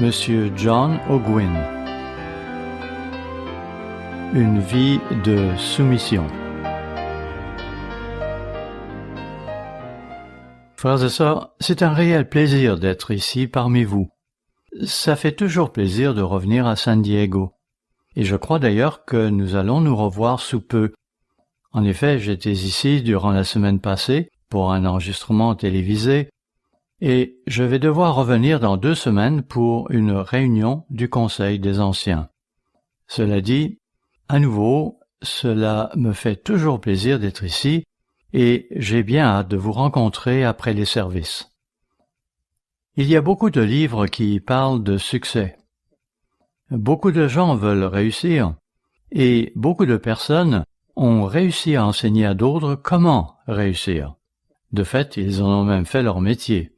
Monsieur John Ogwyn. Une vie de soumission. Frères et sœurs, c'est un réel plaisir d'être ici parmi vous. Ça fait toujours plaisir de revenir à San Diego. Et je crois d'ailleurs que nous allons nous revoir sous peu. En effet, j'étais ici durant la semaine passée pour un enregistrement télévisé et je vais devoir revenir dans 2 semaines pour une réunion du Conseil des Anciens. Cela dit, à nouveau, cela me fait toujours plaisir d'être ici et j'ai bien hâte de vous rencontrer après les services. Il y a beaucoup de livres qui parlent de succès. Beaucoup de gens veulent réussir et beaucoup de personnes ont réussi à enseigner à d'autres comment réussir. De fait, ils en ont même fait leur métier.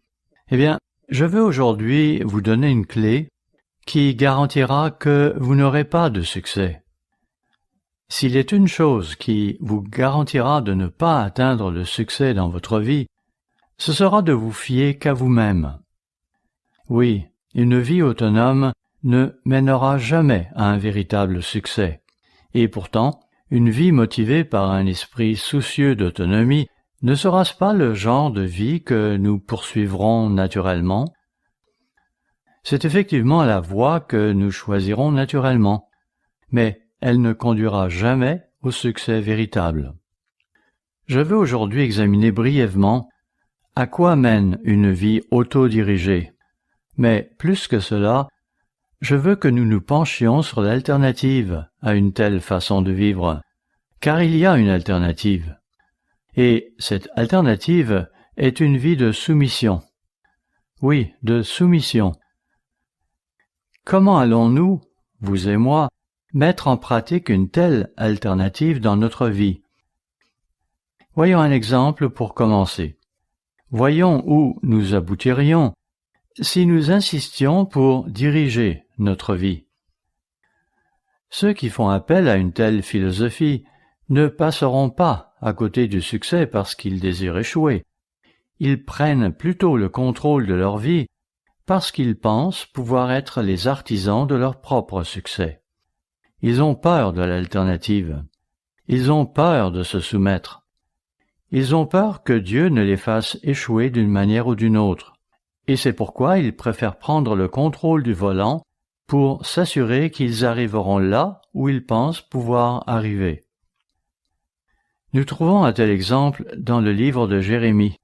Eh bien, je veux aujourd'hui vous donner une clé qui garantira que vous n'aurez pas de succès. S'il est une chose qui vous garantira de ne pas atteindre le succès dans votre vie, ce sera de vous fier qu'à vous-même. Oui, une vie autonome ne mènera jamais à un véritable succès. Et pourtant, une vie motivée par un esprit soucieux d'autonomie ne sera-ce pas le genre de vie que nous poursuivrons naturellement? C'est effectivement la voie que nous choisirons naturellement, mais elle ne conduira jamais au succès véritable. Je veux aujourd'hui examiner brièvement à quoi mène une vie autodirigée, mais plus que cela, je veux que nous nous penchions sur l'alternative à une telle façon de vivre, car il y a une alternative. Et cette alternative est une vie de soumission. Oui, de soumission. Comment allons-nous, vous et moi, mettre en pratique une telle alternative dans notre vie? Voyons un exemple pour commencer. Voyons où nous aboutirions si nous insistions pour diriger notre vie. Ceux qui font appel à une telle philosophie ne passeront pas à côté du succès parce qu'ils désirent échouer. Ils prennent plutôt le contrôle de leur vie parce qu'ils pensent pouvoir être les artisans de leur propre succès. Ils ont peur de l'alternative. Ils ont peur de se soumettre. Ils ont peur que Dieu ne les fasse échouer d'une manière ou d'une autre. Et c'est pourquoi ils préfèrent prendre le contrôle du volant pour s'assurer qu'ils arriveront là où ils pensent pouvoir arriver. Nous trouvons un tel exemple dans le livre de Jérémie,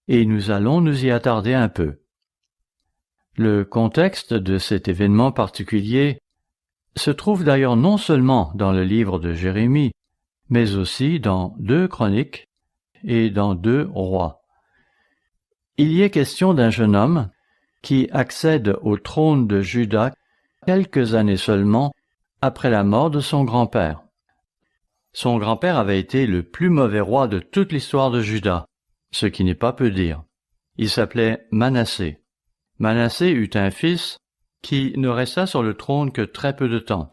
et nous allons nous y attarder un peu. Le contexte de cet événement particulier se trouve d'ailleurs non seulement dans le livre de Jérémie, mais aussi dans 2 Chroniques et dans 2 Rois. Il y est question d'un jeune homme qui accède au trône de Juda quelques années seulement après la mort de son grand-père. Son grand-père avait été le plus mauvais roi de toute l'histoire de Juda, ce qui n'est pas peu dire. Il s'appelait Manassé. Manassé eut un fils qui ne resta sur le trône que très peu de temps.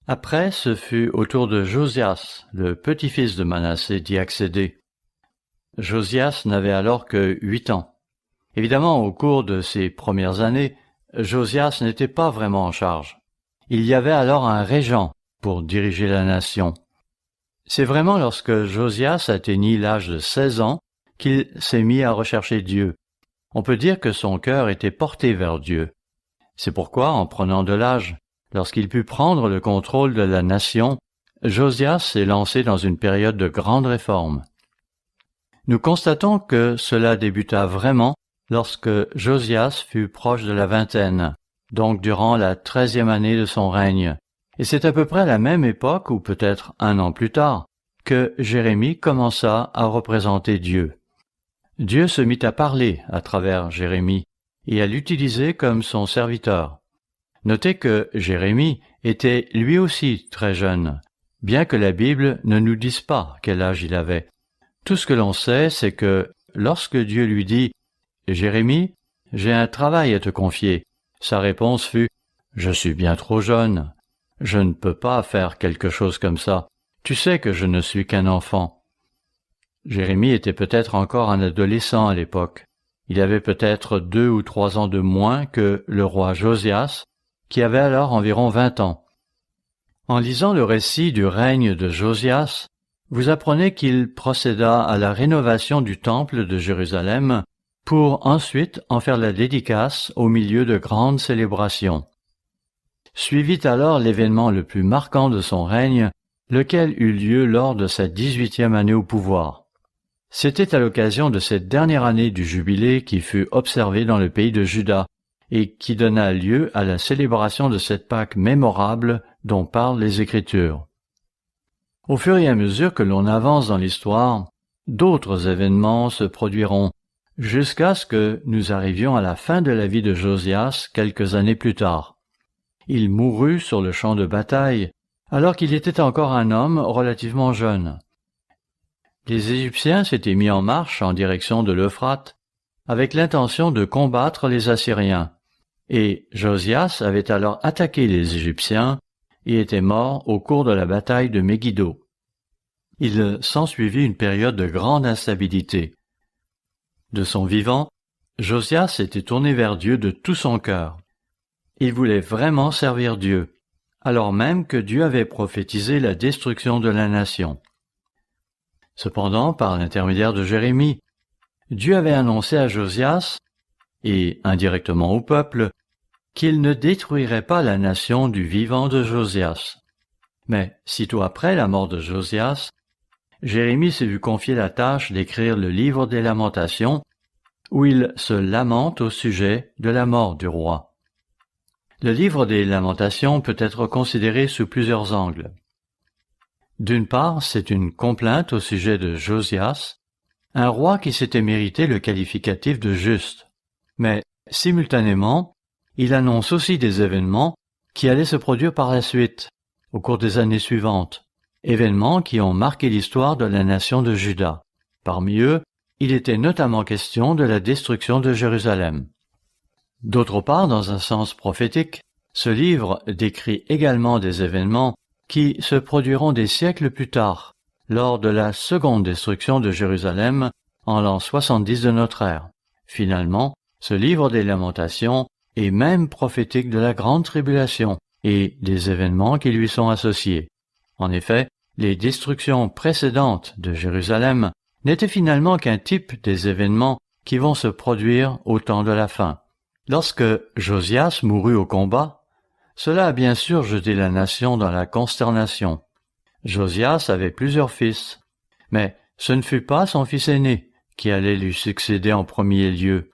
Après, ce fut au tour de Josias, le petit-fils de Manassé, d'y accéder. Josias n'avait alors que 8 ans. Évidemment, au cours de ces premières années, Josias n'était pas vraiment en charge. Il y avait alors un régent pour diriger la nation. C'est vraiment lorsque Josias atteignit l'âge de 16 ans qu'il s'est mis à rechercher Dieu. On peut dire que son cœur était porté vers Dieu. C'est pourquoi, en prenant de l'âge, lorsqu'il put prendre le contrôle de la nation, Josias s'est lancé dans une période de grande réforme. Nous constatons que cela débuta vraiment lorsque Josias fut proche de la vingtaine, donc durant la 13e année de son règne. Et c'est à peu près à la même époque, ou peut-être 1 an plus tard, que Jérémie commença à représenter Dieu. Dieu se mit à parler à travers Jérémie et à l'utiliser comme son serviteur. Notez que Jérémie était lui aussi très jeune, bien que la Bible ne nous dise pas quel âge il avait. Tout ce que l'on sait, c'est que lorsque Dieu lui dit « Jérémie, j'ai un travail à te confier », sa réponse fut « Je suis bien trop jeune. Je ne peux pas faire quelque chose comme ça. Tu sais que je ne suis qu'un enfant. » Jérémie était peut-être encore un adolescent à l'époque. Il avait peut-être 2 ou 3 ans de moins que le roi Josias, qui avait alors environ 20 ans. En lisant le récit du règne de Josias, vous apprenez qu'il procéda à la rénovation du temple de Jérusalem pour ensuite en faire la dédicace au milieu de grandes célébrations. Suivit alors l'événement le plus marquant de son règne, lequel eut lieu lors de sa 18e année au pouvoir. C'était à l'occasion de cette dernière année du jubilé qui fut observée dans le pays de Juda et qui donna lieu à la célébration de cette Pâque mémorable dont parlent les Écritures. Au fur et à mesure que l'on avance dans l'histoire, d'autres événements se produiront jusqu'à ce que nous arrivions à la fin de la vie de Josias quelques années plus tard. Il mourut sur le champ de bataille alors qu'il était encore un homme relativement jeune. Les Égyptiens s'étaient mis en marche en direction de l'Euphrate avec l'intention de combattre les Assyriens, et Josias avait alors attaqué les Égyptiens et était mort au cours de la bataille de Megiddo. Il s'ensuivit une période de grande instabilité. De son vivant, Josias s'était tourné vers Dieu de tout son cœur. Il voulait vraiment servir Dieu, alors même que Dieu avait prophétisé la destruction de la nation. Cependant, par l'intermédiaire de Jérémie, Dieu avait annoncé à Josias, et indirectement au peuple, qu'il ne détruirait pas la nation du vivant de Josias. Mais, sitôt après la mort de Josias, Jérémie s'est vu confier la tâche d'écrire le livre des Lamentations, où il se lamente au sujet de la mort du roi. Le livre des Lamentations peut être considéré sous plusieurs angles. D'une part, c'est une complainte au sujet de Josias, un roi qui s'était mérité le qualificatif de juste. Mais, simultanément, il annonce aussi des événements qui allaient se produire par la suite, au cours des années suivantes, événements qui ont marqué l'histoire de la nation de Juda. Parmi eux, il était notamment question de la destruction de Jérusalem. D'autre part, dans un sens prophétique, ce livre décrit également des événements qui se produiront des siècles plus tard, lors de la seconde destruction de Jérusalem en l'an 70 de notre ère. Finalement, ce livre des Lamentations est même prophétique de la grande tribulation et des événements qui lui sont associés. En effet, les destructions précédentes de Jérusalem n'étaient finalement qu'un type des événements qui vont se produire au temps de la fin. Lorsque Josias mourut au combat, cela a bien sûr jeté la nation dans la consternation. Josias avait plusieurs fils, mais ce ne fut pas son fils aîné qui allait lui succéder en premier lieu.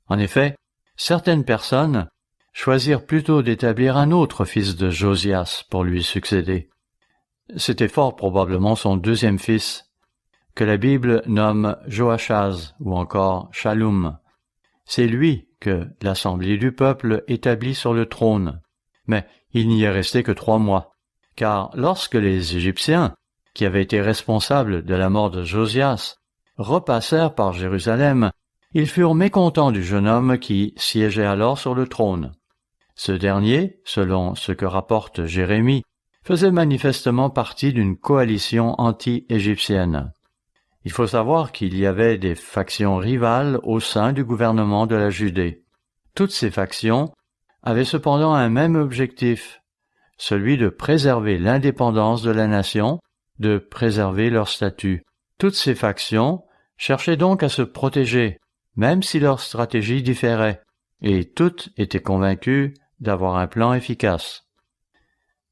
En effet, certaines personnes choisirent plutôt d'établir un autre fils de Josias pour lui succéder. C'était fort probablement son deuxième fils, que la Bible nomme Joachaz ou encore Shallum. C'est lui que l'assemblée du peuple établit sur le trône. Mais il n'y est resté que 3 mois, car lorsque les Égyptiens, qui avaient été responsables de la mort de Josias, repassèrent par Jérusalem, ils furent mécontents du jeune homme qui siégeait alors sur le trône. Ce dernier, selon ce que rapporte Jérémie, faisait manifestement partie d'une coalition anti-égyptienne. Il faut savoir qu'il y avait des factions rivales au sein du gouvernement de la Judée. Toutes ces factions avaient cependant un même objectif, celui de préserver l'indépendance de la nation, de préserver leur statut. Toutes ces factions cherchaient donc à se protéger, même si leur stratégie différait, et toutes étaient convaincues d'avoir un plan efficace.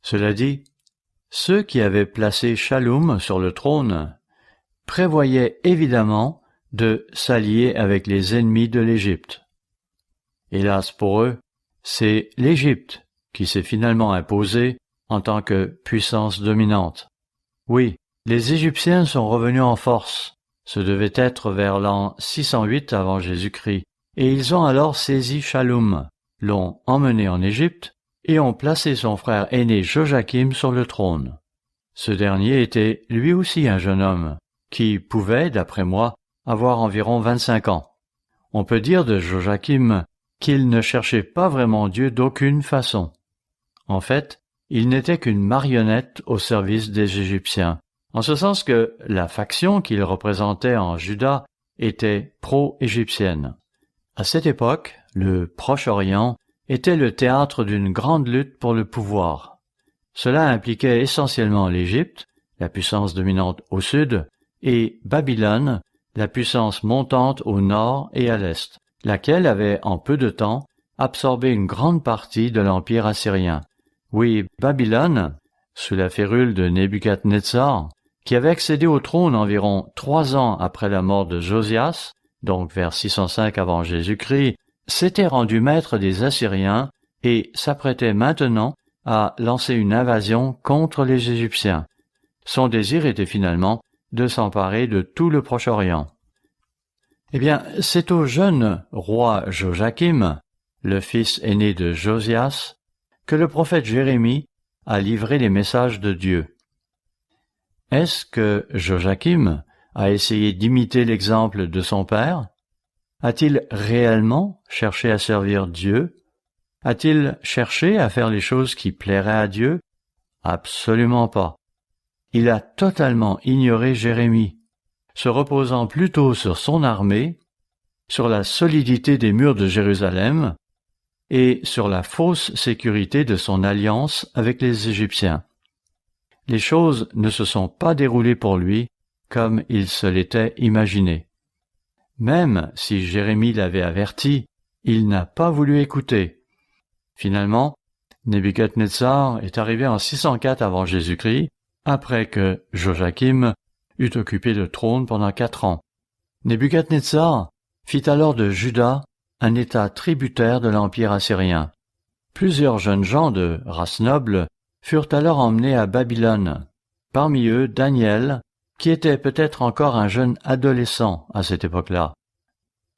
Cela dit, ceux qui avaient placé Shallum sur le trône prévoyaient évidemment de s'allier avec les ennemis de l'Égypte. Hélas pour eux, c'est l'Égypte qui s'est finalement imposée en tant que puissance dominante. Oui, les Égyptiens sont revenus en force. Ce devait être vers l'an 608 avant Jésus-Christ, et ils ont alors saisi Shallum, l'ont emmené en Égypte et ont placé son frère aîné Joachim sur le trône. Ce dernier était lui aussi un jeune homme, qui pouvait, d'après moi, avoir environ 25 ans. On peut dire de Joachim qu'il ne cherchait pas vraiment Dieu d'aucune façon. En fait, il n'était qu'une marionnette au service des Égyptiens, en ce sens que la faction qu'il représentait en Juda était pro-égyptienne. À cette époque, le Proche-Orient était le théâtre d'une grande lutte pour le pouvoir. Cela impliquait essentiellement l'Égypte, la puissance dominante au sud, et Babylone, la puissance montante au nord et à l'est, laquelle avait en peu de temps absorbé une grande partie de l'empire assyrien. Oui, Babylone, sous la férule de Nebuchadnezzar, qui avait accédé au trône environ 3 ans après la mort de Josias, donc vers 605 avant Jésus-Christ, s'était rendu maître des Assyriens et s'apprêtait maintenant à lancer une invasion contre les Égyptiens. Son désir était finalement de s'emparer de tout le Proche-Orient. Eh bien, c'est au jeune roi Joachim, le fils aîné de Josias, que le prophète Jérémie a livré les messages de Dieu. Est-ce que Joachim a essayé d'imiter l'exemple de son père? A-t-il réellement cherché à servir Dieu? A-t-il cherché à faire les choses qui plairaient à Dieu? Absolument pas. Il a totalement ignoré Jérémie, se reposant plutôt sur son armée, sur la solidité des murs de Jérusalem et sur la fausse sécurité de son alliance avec les Égyptiens. Les choses ne se sont pas déroulées pour lui comme il se l'était imaginé. Même si Jérémie l'avait averti, il n'a pas voulu écouter. Finalement, Nebuchadnezzar est arrivé en 604 avant Jésus-Christ, après que Joachim eut occupé le trône pendant 4 ans. Nebuchadnezzar fit alors de Juda un État tributaire de l'Empire assyrien. Plusieurs jeunes gens de race noble furent alors emmenés à Babylone. Parmi eux, Daniel, qui était peut-être encore un jeune adolescent à cette époque-là.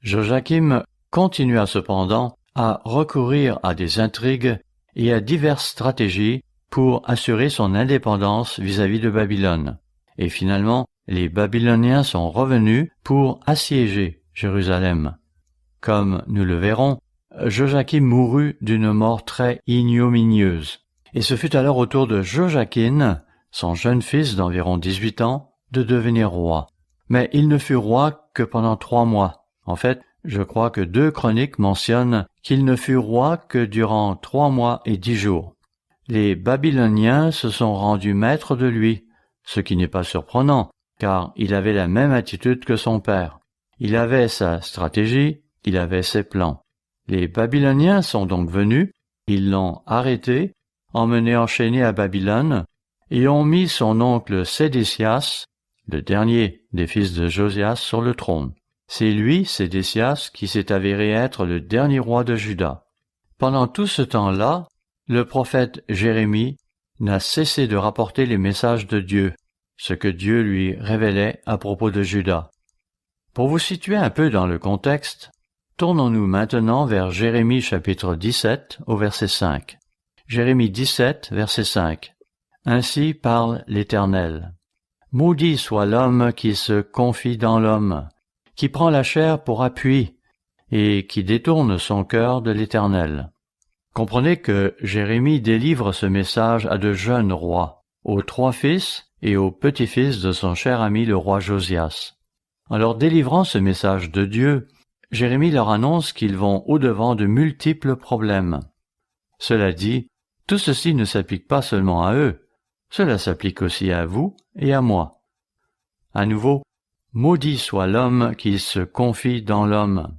Joachim continua cependant à recourir à des intrigues et à diverses stratégies pour assurer son indépendance vis-à-vis de Babylone. Et finalement, les Babyloniens sont revenus pour assiéger Jérusalem. Comme nous le verrons, Joachim mourut d'une mort très ignominieuse. Et ce fut alors au tour de Joachim, son jeune fils d'environ 18 ans, de devenir roi. Mais il ne fut roi que pendant 3 mois. En fait, je crois que 2 chroniques mentionnent qu'il ne fut roi que durant 3 mois et 10 jours. Les Babyloniens se sont rendus maîtres de lui, ce qui n'est pas surprenant, car il avait la même attitude que son père. Il avait sa stratégie, il avait ses plans. Les Babyloniens sont donc venus, ils l'ont arrêté, emmené enchaîné à Babylone, et ont mis son oncle Sédécias, le dernier des fils de Josias, sur le trône. C'est lui, Sédécias, qui s'est avéré être le dernier roi de Juda. Pendant tout ce temps-là, le prophète Jérémie n'a cessé de rapporter les messages de Dieu, ce que Dieu lui révélait à propos de Juda. Pour vous situer un peu dans le contexte, tournons-nous maintenant vers Jérémie chapitre 17 au verset 5. Jérémie 17, verset 5. Ainsi parle l'Éternel. Maudit soit l'homme qui se confie dans l'homme, qui prend la chair pour appui, et qui détourne son cœur de l'Éternel. Comprenez que Jérémie délivre ce message à de jeunes rois, aux 3 fils et aux petits-fils de son cher ami le roi Josias. En leur délivrant ce message de Dieu, Jérémie leur annonce qu'ils vont au-devant de multiples problèmes. Cela dit, tout ceci ne s'applique pas seulement à eux, cela s'applique aussi à vous et à moi. À nouveau, maudit soit l'homme qui se confie dans l'homme.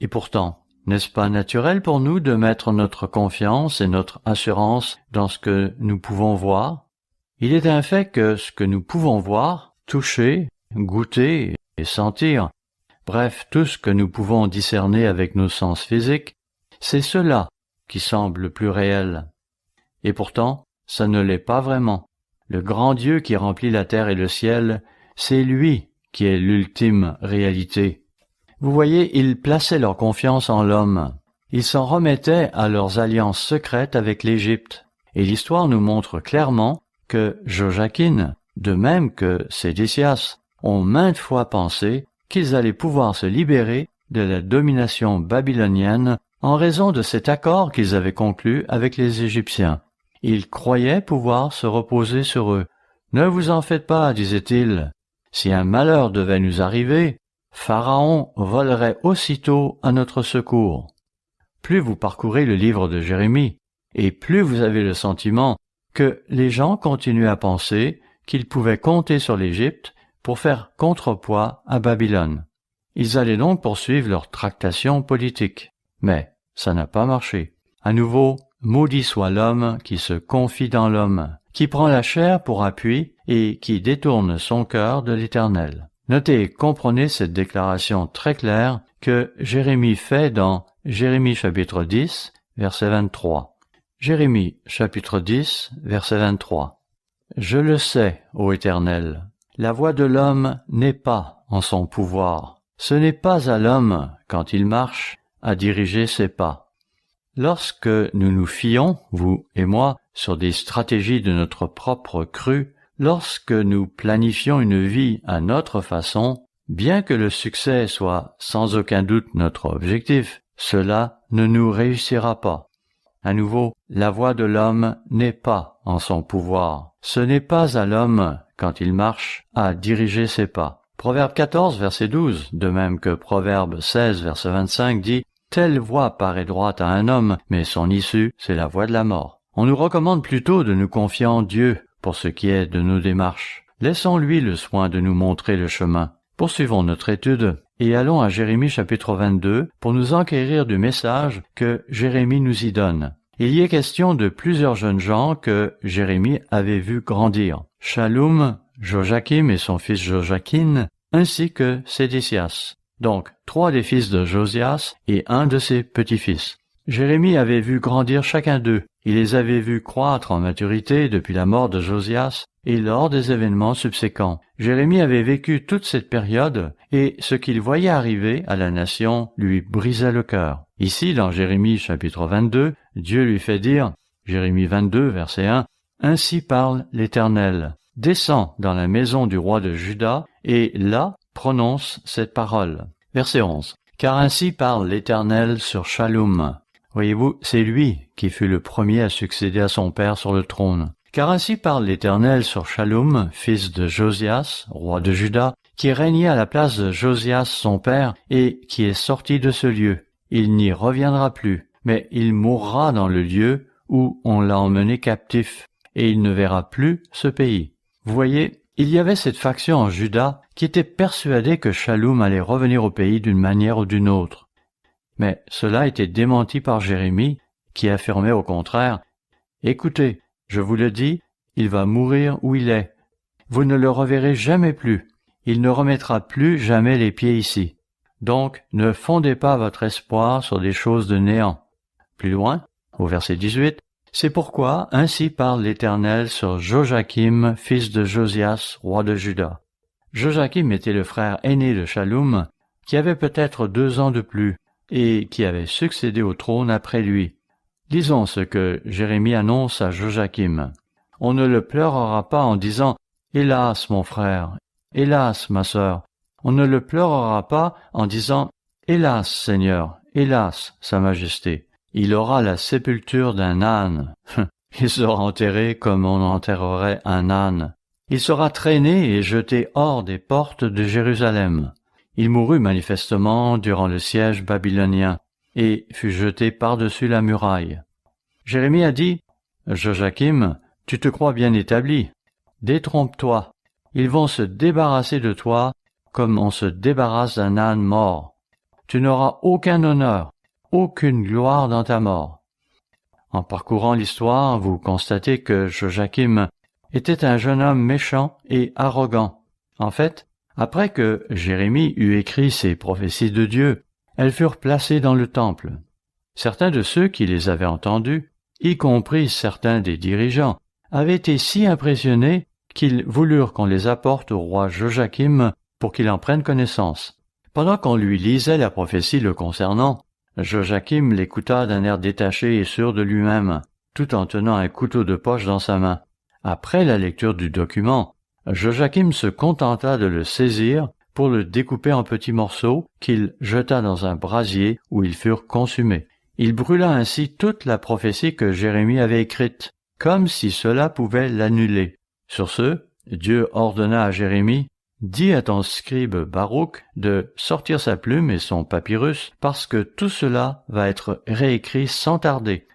Et pourtant, n'est-ce pas naturel pour nous de mettre notre confiance et notre assurance dans ce que nous pouvons voir? Il est un fait que ce que nous pouvons voir, toucher, goûter et sentir, bref, tout ce que nous pouvons discerner avec nos sens physiques, c'est cela qui semble le plus réel. Et pourtant, ça ne l'est pas vraiment. Le grand Dieu qui remplit la terre et le ciel, c'est lui qui est l'ultime réalité. Vous voyez, ils plaçaient leur confiance en l'homme. Ils s'en remettaient à leurs alliances secrètes avec l'Égypte. Et l'histoire nous montre clairement que Joachim, de même que Sédécias, ont maintes fois pensé qu'ils allaient pouvoir se libérer de la domination babylonienne en raison de cet accord qu'ils avaient conclu avec les Égyptiens. Ils croyaient pouvoir se reposer sur eux. « Ne vous en faites pas, disait-il. Si un malheur devait nous arriver, Pharaon volerait aussitôt à notre secours. Plus vous parcourez le livre de Jérémie, et plus vous avez le sentiment que les gens continuent à penser qu'ils pouvaient compter sur l'Égypte pour faire contrepoids à Babylone. Ils allaient donc poursuivre leur tractation politique. Mais ça n'a pas marché. À nouveau, maudit soit l'homme qui se confie dans l'homme, qui prend la chair pour appui et qui détourne son cœur de l'Éternel. Notez et comprenez cette déclaration très claire que Jérémie fait dans Jérémie chapitre 10, verset 23. Jérémie chapitre 10, verset 23. Je le sais, ô Éternel, la voie de l'homme n'est pas en son pouvoir. Ce n'est pas à l'homme, quand il marche, à diriger ses pas. Lorsque nous nous fions, vous et moi, sur des stratégies de notre propre cru, lorsque nous planifions une vie à notre façon, bien que le succès soit sans aucun doute notre objectif, cela ne nous réussira pas. À nouveau, la voie de l'homme n'est pas en son pouvoir. Ce n'est pas à l'homme, quand il marche, à diriger ses pas. Proverbe 14, verset 12, de même que Proverbe 16, verset 25, dit « Telle voie paraît droite à un homme, mais son issue, c'est la voie de la mort. » On nous recommande plutôt de nous confier en Dieu pour ce qui est de nos démarches. Laissons-lui le soin de nous montrer le chemin. Poursuivons notre étude et allons à Jérémie chapitre 22 pour nous enquérir du message que Jérémie nous y donne. Il y est question de plusieurs jeunes gens que Jérémie avait vu grandir. Shallum, Joachim et son fils Joachim, ainsi que Sédécias. Donc, 3 des fils de Josias et un de ses petits-fils. Jérémie avait vu grandir chacun d'eux. Il les avait vus croître en maturité depuis la mort de Josias et lors des événements subséquents. Jérémie avait vécu toute cette période et ce qu'il voyait arriver à la nation lui brisait le cœur. Ici, dans Jérémie chapitre 22, Dieu lui fait dire, Jérémie 22, verset 1, « Ainsi parle l'Éternel. Descends dans la maison du roi de Juda et là prononce cette parole. » Verset 11. « Car ainsi parle l'Éternel sur Shallum. » Voyez-vous, c'est lui qui fut le premier à succéder à son père sur le trône. Car ainsi parle l'Éternel sur Shallum, fils de Josias, roi de Juda, qui régnait à la place de Josias son père et qui est sorti de ce lieu. Il n'y reviendra plus, mais il mourra dans le lieu où on l'a emmené captif, et il ne verra plus ce pays. Vous voyez, il y avait cette faction en Juda qui était persuadée que Shallum allait revenir au pays d'une manière ou d'une autre. Mais cela était démenti par Jérémie, qui affirmait au contraire, « Écoutez, je vous le dis, il va mourir où il est. Vous ne le reverrez jamais plus. Il ne remettra plus jamais les pieds ici. Donc, ne fondez pas votre espoir sur des choses de néant. » Plus loin, au verset 18, « C'est pourquoi ainsi parle l'Éternel sur Joachim, fils de Josias, roi de Juda. » Joachim était le frère aîné de Shallum, qui avait peut-être 2 ans de plus, et qui avait succédé au trône après lui. Lisons ce que Jérémie annonce à Joachim. « On ne le pleurera pas en disant « Hélas, mon frère, hélas, ma sœur !» On ne le pleurera pas en disant « Hélas, Seigneur, hélas, Sa Majesté !» Il aura la sépulture d'un âne. Il sera enterré comme on enterrerait un âne. Il sera traîné et jeté hors des portes de Jérusalem. Il mourut manifestement durant le siège babylonien et fut jeté par-dessus la muraille. Jérémie a dit, « Joachim, tu te crois bien établi. Détrompe-toi. Ils vont se débarrasser de toi comme on se débarrasse d'un âne mort. Tu n'auras aucun honneur, aucune gloire dans ta mort. » En parcourant l'histoire, vous constatez que Joachim était un jeune homme méchant et arrogant. En fait, après que Jérémie eut écrit ces prophéties de Dieu, elles furent placées dans le temple. Certains de ceux qui les avaient entendues, y compris certains des dirigeants, avaient été si impressionnés qu'ils voulurent qu'on les apporte au roi Joachim pour qu'il en prenne connaissance. Pendant qu'on lui lisait la prophétie le concernant, Joachim l'écouta d'un air détaché et sûr de lui-même, tout en tenant un couteau de poche dans sa main. Après la lecture du document, Joachim se contenta de le saisir pour le découper en petits morceaux qu'il jeta dans un brasier où ils furent consumés. Il brûla ainsi toute la prophétie que Jérémie avait écrite, comme si cela pouvait l'annuler. Sur ce, Dieu ordonna à Jérémie dis à ton scribe Baruch de sortir sa plume et son papyrus, parce que tout cela va être réécrit sans tarder. »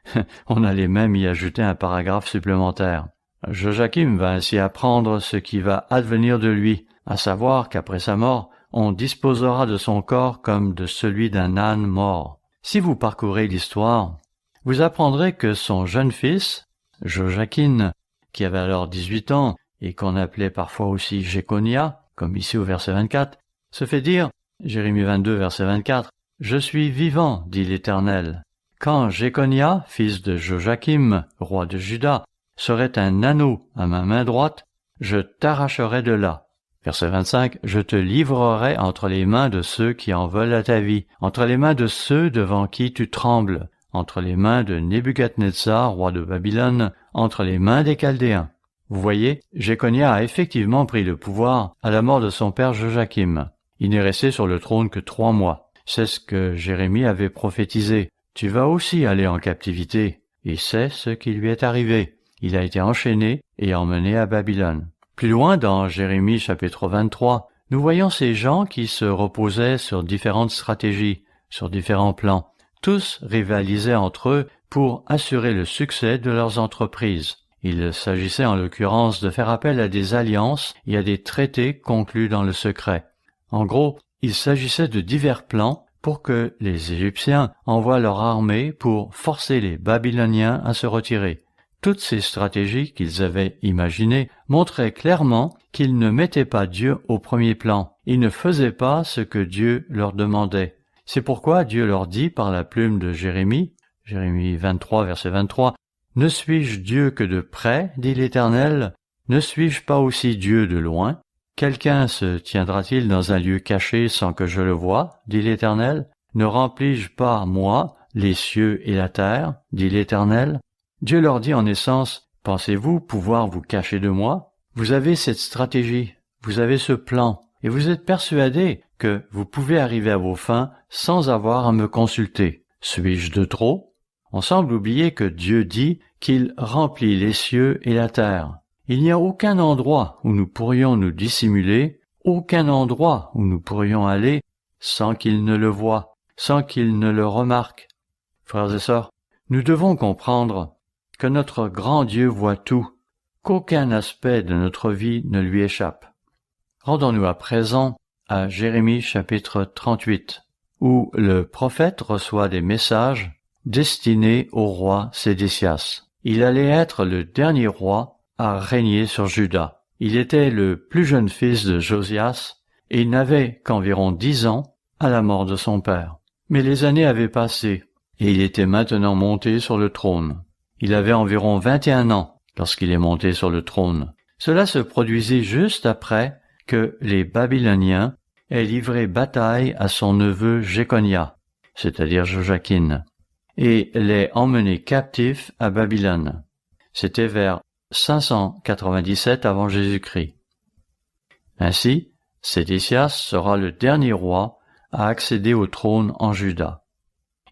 On allait même y ajouter un paragraphe supplémentaire. Joachim va ainsi apprendre ce qui va advenir de lui, à savoir qu'après sa mort, on disposera de son corps comme de celui d'un âne mort. Si vous parcourez l'histoire, vous apprendrez que son jeune fils, Joachim, qui avait alors 18 ans et qu'on appelait parfois aussi Jéconia, comme ici au verset 24, se fait dire, Jérémie 22, verset 24, « Je suis vivant, dit l'Éternel. Quand Jéconia, fils de Joachim, roi de Juda, serait un anneau à ma main droite, je t'arracherai de là. » Verset 25, « Je te livrerai entre les mains de ceux qui en veulent à ta vie, entre les mains de ceux devant qui tu trembles, entre les mains de Nebuchadnezzar, roi de Babylone, entre les mains des Chaldéens. » Vous voyez, Jéconia a effectivement pris le pouvoir à la mort de son père Joachim. Il n'est resté sur le trône que 3 mois. C'est ce que Jérémie avait prophétisé. Tu vas aussi aller en captivité. Et c'est ce qui lui est arrivé. Il a été enchaîné et emmené à Babylone. Plus loin dans Jérémie chapitre 23, nous voyons ces gens qui se reposaient sur différentes stratégies, sur différents plans. Tous rivalisaient entre eux pour assurer le succès de leurs entreprises. Il s'agissait en l'occurrence de faire appel à des alliances et à des traités conclus dans le secret. En gros, il s'agissait de divers plans pour que les Égyptiens envoient leur armée pour forcer les Babyloniens à se retirer. Toutes ces stratégies qu'ils avaient imaginées montraient clairement qu'ils ne mettaient pas Dieu au premier plan. Ils ne faisaient pas ce que Dieu leur demandait. C'est pourquoi Dieu leur dit par la plume de Jérémie, Jérémie 23, verset 23, « Ne suis-je Dieu que de près, dit l'Éternel? Ne suis-je pas aussi Dieu de loin? Quelqu'un se tiendra-t-il dans un lieu caché sans que je le voie, dit l'Éternel? Ne remplis-je pas, moi, les cieux et la terre, dit l'Éternel? » Dieu leur dit en essence, « Pensez-vous pouvoir vous cacher de moi? Vous avez cette stratégie, vous avez ce plan, et vous êtes persuadés que vous pouvez arriver à vos fins sans avoir à me consulter. Suis-je de trop? » On semble oublier que Dieu dit qu'il remplit les cieux et la terre. Il n'y a aucun endroit où nous pourrions nous dissimuler, aucun endroit où nous pourrions aller sans qu'il ne le voie, sans qu'il ne le remarque. Frères et sœurs, nous devons comprendre que notre grand Dieu voit tout, qu'aucun aspect de notre vie ne lui échappe. Rendons-nous à présent à Jérémie chapitre 38, où le prophète reçoit des messages destinés au roi Sédécias. Il allait être le dernier roi à régner sur Juda. Il était le plus jeune fils de Josias et il n'avait qu'environ 10 ans à la mort de son père. Mais les années avaient passé et il était maintenant monté sur le trône. Il avait environ 21 ans lorsqu'il est monté sur le trône. Cela se produisit juste après que les Babyloniens aient livré bataille à son neveu Jéconia, c'est-à-dire Joachim, et l'ait emmené captif à Babylone. C'était vers 597 avant Jésus-Christ. Ainsi, Sédécias sera le dernier roi à accéder au trône en Juda.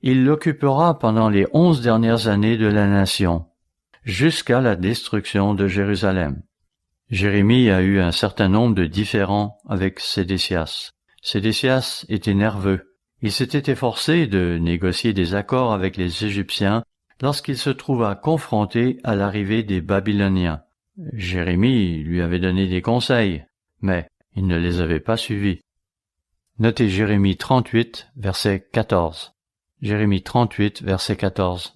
Il l'occupera pendant les 11 dernières années de la nation, jusqu'à la destruction de Jérusalem. Jérémie a eu un certain nombre de différends avec Sédécias. Sédécias était nerveux. Il s'était efforcé de négocier des accords avec les Égyptiens lorsqu'il se trouva confronté à l'arrivée des Babyloniens. Jérémie lui avait donné des conseils, mais il ne les avait pas suivis. Notez Jérémie 38, verset 14. Jérémie 38, verset 14.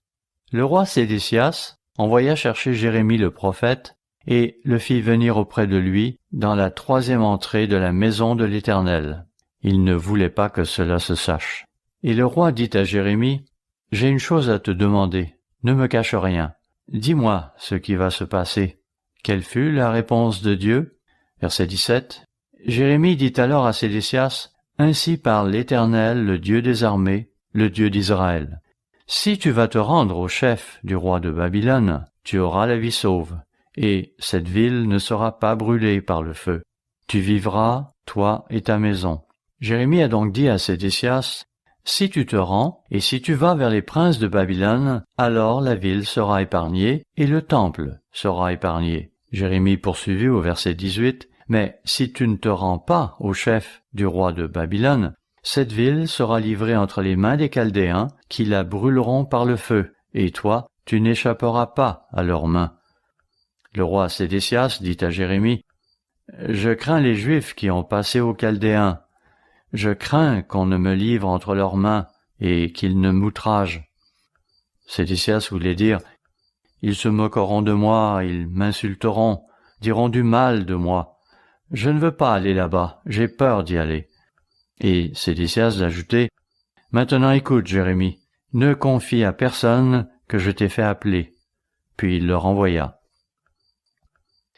Le roi Sédécias envoya chercher Jérémie le prophète et le fit venir auprès de lui dans la 3e entrée de la maison de l'Éternel. Il ne voulait pas que cela se sache. Et le roi dit à Jérémie, « J'ai une chose à te demander, ne me cache rien. Dis-moi ce qui va se passer. » Quelle fut la réponse de Dieu? Verset 17. Jérémie dit alors à Sédécias, « Ainsi parle l'Éternel, le Dieu des armées, le Dieu d'Israël. Si tu vas te rendre au chef du roi de Babylone, tu auras la vie sauve, et cette ville ne sera pas brûlée par le feu. Tu vivras, toi et ta maison. » Jérémie a donc dit à Sédécias, « Si tu te rends, et si tu vas vers les princes de Babylone, alors la ville sera épargnée, et le temple sera épargné. » Jérémie poursuivit au verset 18, « Mais si tu ne te rends pas au chef du roi de Babylone, cette ville sera livrée entre les mains des Chaldéens qui la brûleront par le feu, et toi, tu n'échapperas pas à leurs mains. » Le roi Sédécias dit à Jérémie, « Je crains les Juifs qui ont passé aux Chaldéens. Je crains qu'on ne me livre entre leurs mains et qu'ils ne m'outragent. » Sédécias voulait dire, « Ils se moqueront de moi, ils m'insulteront, diront du mal de moi. Je ne veux pas aller là-bas, j'ai peur d'y aller. » Et Sédécias ajoutait, « Maintenant écoute, Jérémie, ne confie à personne que je t'ai fait appeler. » Puis il le renvoya.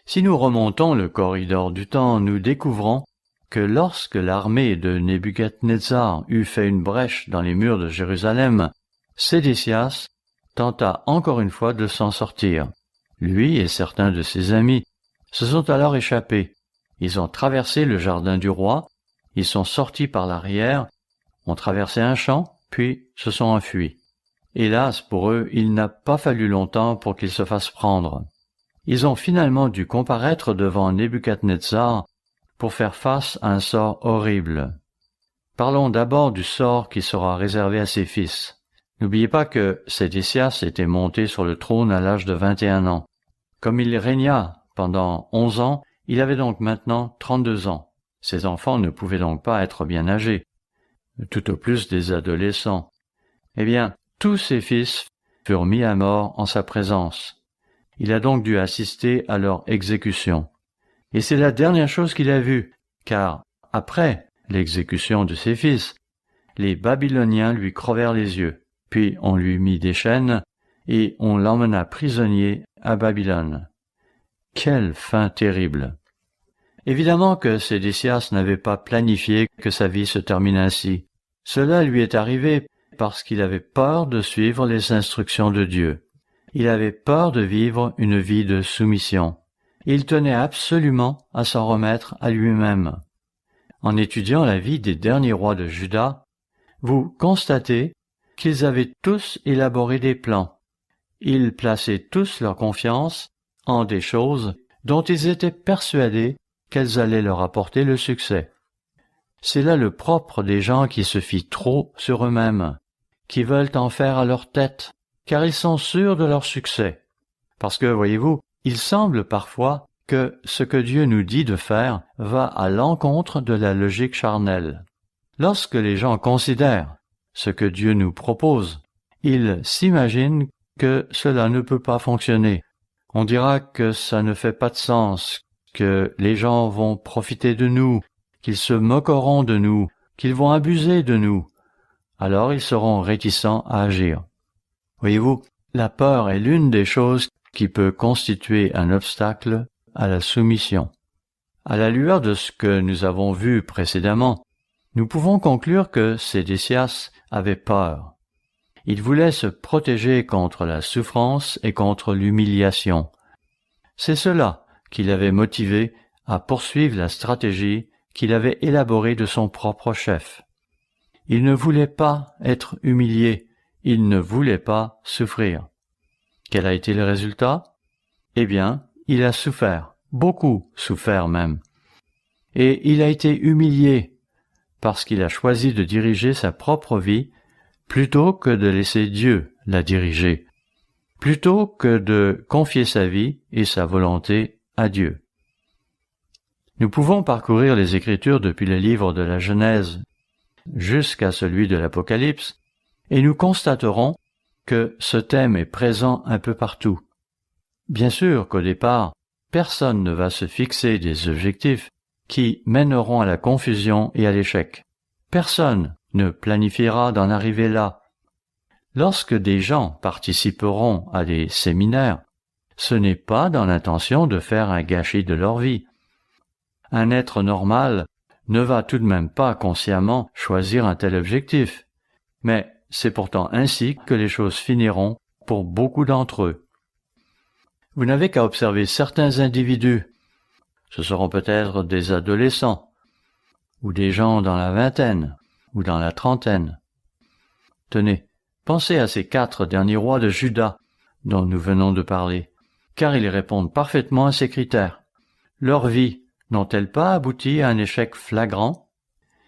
Si nous remontons le corridor du temps, nous découvrons que lorsque l'armée de Nebuchadnezzar eut fait une brèche dans les murs de Jérusalem, Sédécias tenta encore une fois de s'en sortir. Lui et certains de ses amis se sont alors échappés. Ils ont traversé le jardin du roi, ils sont sortis par l'arrière, ont traversé un champ, puis se sont enfuis. Hélas pour eux, il n'a pas fallu longtemps pour qu'ils se fassent prendre. Ils ont finalement dû comparaître devant Nebuchadnezzar pour faire face à un sort horrible. Parlons d'abord du sort qui sera réservé à ses fils. N'oubliez pas que Sédécias était monté sur le trône à l'âge de 21 ans. Comme il régna pendant 11 ans, il avait donc maintenant 32 ans. Ses enfants ne pouvaient donc pas être bien âgés, tout au plus des adolescents. Eh bien, tous ses fils furent mis à mort en sa présence. Il a donc dû assister à leur exécution. Et c'est la dernière chose qu'il a vue, car après l'exécution de ses fils, les Babyloniens lui crevèrent les yeux, puis on lui mit des chaînes et on l'emmena prisonnier à Babylone. Quelle fin terrible! Évidemment que Sédécias n'avait pas planifié que sa vie se termine ainsi. Cela lui est arrivé parce qu'il avait peur de suivre les instructions de Dieu. Il avait peur de vivre une vie de soumission. Il tenait absolument à s'en remettre à lui-même. En étudiant la vie des derniers rois de Juda, vous constatez qu'ils avaient tous élaboré des plans. Ils plaçaient tous leur confiance en des choses dont ils étaient persuadés qu'elles allaient leur apporter le succès. C'est là le propre des gens qui se fient trop sur eux-mêmes, qui veulent en faire à leur tête, car ils sont sûrs de leur succès. Parce que, voyez-vous, il semble parfois que ce que Dieu nous dit de faire va à l'encontre de la logique charnelle. Lorsque les gens considèrent ce que Dieu nous propose, ils s'imaginent que cela ne peut pas fonctionner. On dira que ça ne fait pas de sens, que les gens vont profiter de nous, qu'ils se moqueront de nous, qu'ils vont abuser de nous. Alors ils seront réticents à agir. Voyez-vous, la peur est l'une des choses qui peut constituer un obstacle à la soumission. À la lueur de ce que nous avons vu précédemment, nous pouvons conclure que Sédécias avait peur. Il voulait se protéger contre la souffrance et contre l'humiliation. C'est cela qui l'avait motivé à poursuivre la stratégie qu'il avait élaborée de son propre chef. Il ne voulait pas être humilié, il ne voulait pas souffrir. Quel a été le résultat? Eh bien, il a souffert, beaucoup souffert même. Et il a été humilié parce qu'il a choisi de diriger sa propre vie plutôt que de laisser Dieu la diriger, plutôt que de confier sa vie et sa volonté à Dieu. Nous pouvons parcourir les Écritures depuis le livre de la Genèse jusqu'à celui de l'Apocalypse, et nous constaterons que ce thème est présent un peu partout. Bien sûr qu'au départ, personne ne va se fixer des objectifs qui mèneront à la confusion et à l'échec. Personne ne planifiera d'en arriver là. Lorsque des gens participeront à des séminaires, ce n'est pas dans l'intention de faire un gâchis de leur vie. Un être normal ne va tout de même pas consciemment choisir un tel objectif, mais c'est pourtant ainsi que les choses finiront pour beaucoup d'entre eux. Vous n'avez qu'à observer certains individus. Ce seront peut-être des adolescents, ou des gens dans la vingtaine, ou dans la trentaine. Tenez, pensez à ces 4 derniers rois de Juda dont nous venons de parler, car ils répondent parfaitement à ces critères. Leur vie n'ont-elles pas abouti à un échec flagrant?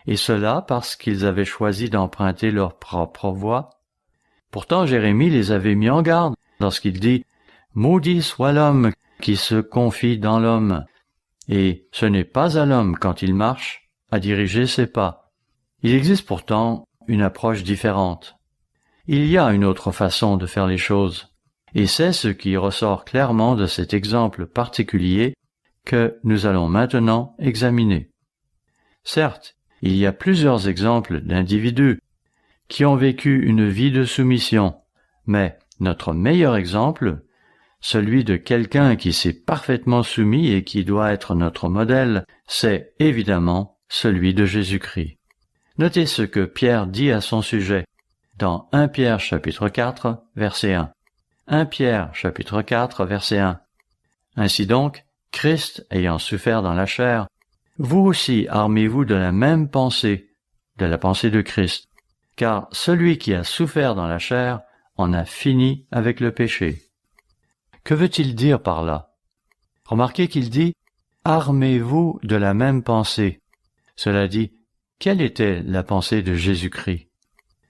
Et cela parce qu'ils avaient choisi d'emprunter leur propre voie? Pourtant Jérémie les avait mis en garde lorsqu'il dit « Maudit soit l'homme qui se confie dans l'homme, et ce n'est pas à l'homme quand il marche à diriger ses pas. » Il existe pourtant une approche différente. Il y a une autre façon de faire les choses, et c'est ce qui ressort clairement de cet exemple particulier que nous allons maintenant examiner. Certes, il y a plusieurs exemples d'individus qui ont vécu une vie de soumission, mais notre meilleur exemple, celui de quelqu'un qui s'est parfaitement soumis et qui doit être notre modèle, c'est évidemment celui de Jésus-Christ. Notez ce que Pierre dit à son sujet dans 1 Pierre chapitre 4, verset 1. 1 Pierre chapitre 4, verset 1. Ainsi donc, Christ ayant souffert dans la chair, vous aussi armez-vous de la même pensée, de la pensée de Christ, car celui qui a souffert dans la chair en a fini avec le péché. Que veut-il dire par là? Remarquez qu'il dit « armez-vous de la même pensée ». Cela dit, quelle était la pensée de Jésus-Christ?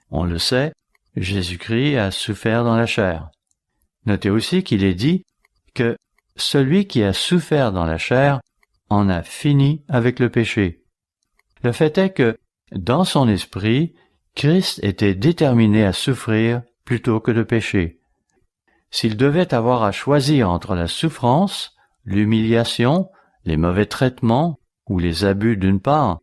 On le sait, Jésus-Christ a souffert dans la chair. Notez aussi qu'il est dit que celui qui a souffert dans la chair en a fini avec le péché. Le fait est que, dans son esprit, Christ était déterminé à souffrir plutôt que de pécher. S'il devait avoir à choisir entre la souffrance, l'humiliation, les mauvais traitements ou les abus d'une part,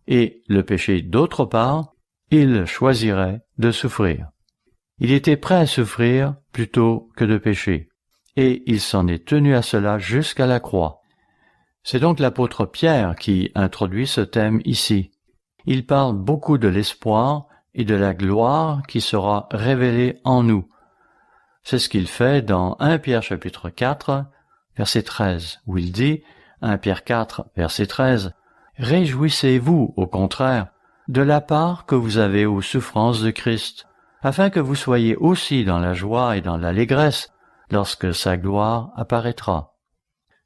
et le péché d'autre part, il choisirait de souffrir. Il était prêt à souffrir plutôt que de pécher, et il s'en est tenu à cela jusqu'à la croix. C'est donc l'apôtre Pierre qui introduit ce thème ici. Il parle beaucoup de l'espoir et de la gloire qui sera révélée en nous. C'est ce qu'il fait dans 1 Pierre chapitre 4, verset 13, où il dit, 1 Pierre 4, verset 13, « Réjouissez-vous, au contraire, de la part que vous avez aux souffrances de Christ, afin que vous soyez aussi dans la joie et dans l'allégresse lorsque sa gloire apparaîtra. »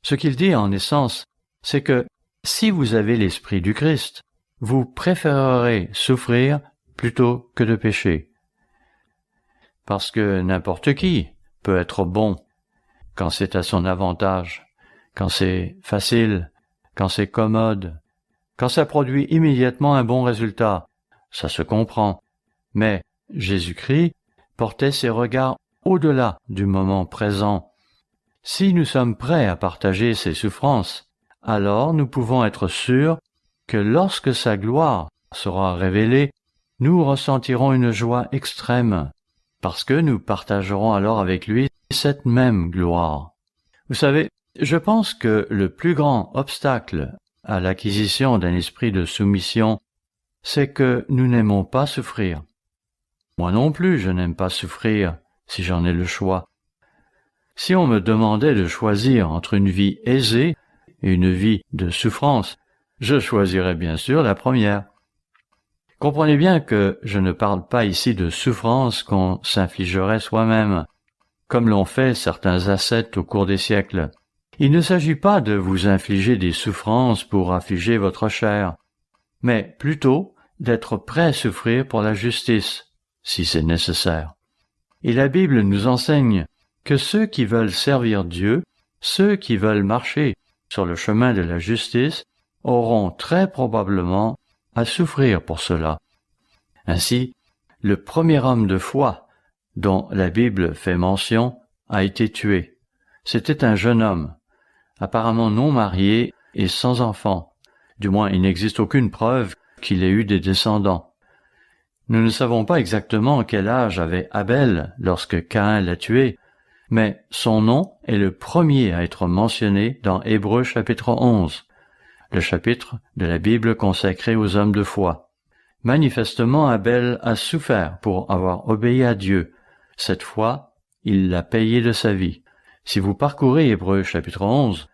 Ce qu'il dit en essence, c'est que si vous avez l'esprit du Christ, vous préférerez souffrir plutôt que de pécher. Parce que n'importe qui peut être bon quand c'est à son avantage, quand c'est facile, quand c'est commode, quand ça produit immédiatement un bon résultat. Ça se comprend. Mais Jésus-Christ portait ses regards au-delà du moment présent. Si nous sommes prêts à partager ses souffrances, alors nous pouvons être sûrs que lorsque sa gloire sera révélée, nous ressentirons une joie extrême, parce que nous partagerons alors avec lui cette même gloire. Vous savez, je pense que le plus grand obstacle à l'acquisition d'un esprit de soumission, c'est que nous n'aimons pas souffrir. Moi non plus, je n'aime pas souffrir, si j'en ai le choix. Si on me demandait de choisir entre une vie aisée et une vie de souffrance, je choisirais bien sûr la première. Comprenez bien que je ne parle pas ici de souffrance qu'on s'infligerait soi-même, comme l'ont fait certains ascètes au cours des siècles. Il ne s'agit pas de vous infliger des souffrances pour affliger votre chair, mais plutôt d'être prêt à souffrir pour la justice, si c'est nécessaire. Et la Bible nous enseigne que ceux qui veulent servir Dieu, ceux qui veulent marcher sur le chemin de la justice, auront très probablement à souffrir pour cela. Ainsi, le premier homme de foi dont la Bible fait mention a été tué. C'était un jeune homme, apparemment non marié et sans enfant. Du moins, il n'existe aucune preuve qu'il ait eu des descendants. Nous ne savons pas exactement quel âge avait Abel lorsque Caïn l'a tué, mais son nom est le premier à être mentionné dans Hébreux chapitre 11, le chapitre de la Bible consacré aux hommes de foi. Manifestement, Abel a souffert pour avoir obéi à Dieu. Cette fois, il l'a payé de sa vie. Si vous parcourez Hébreux chapitre 11,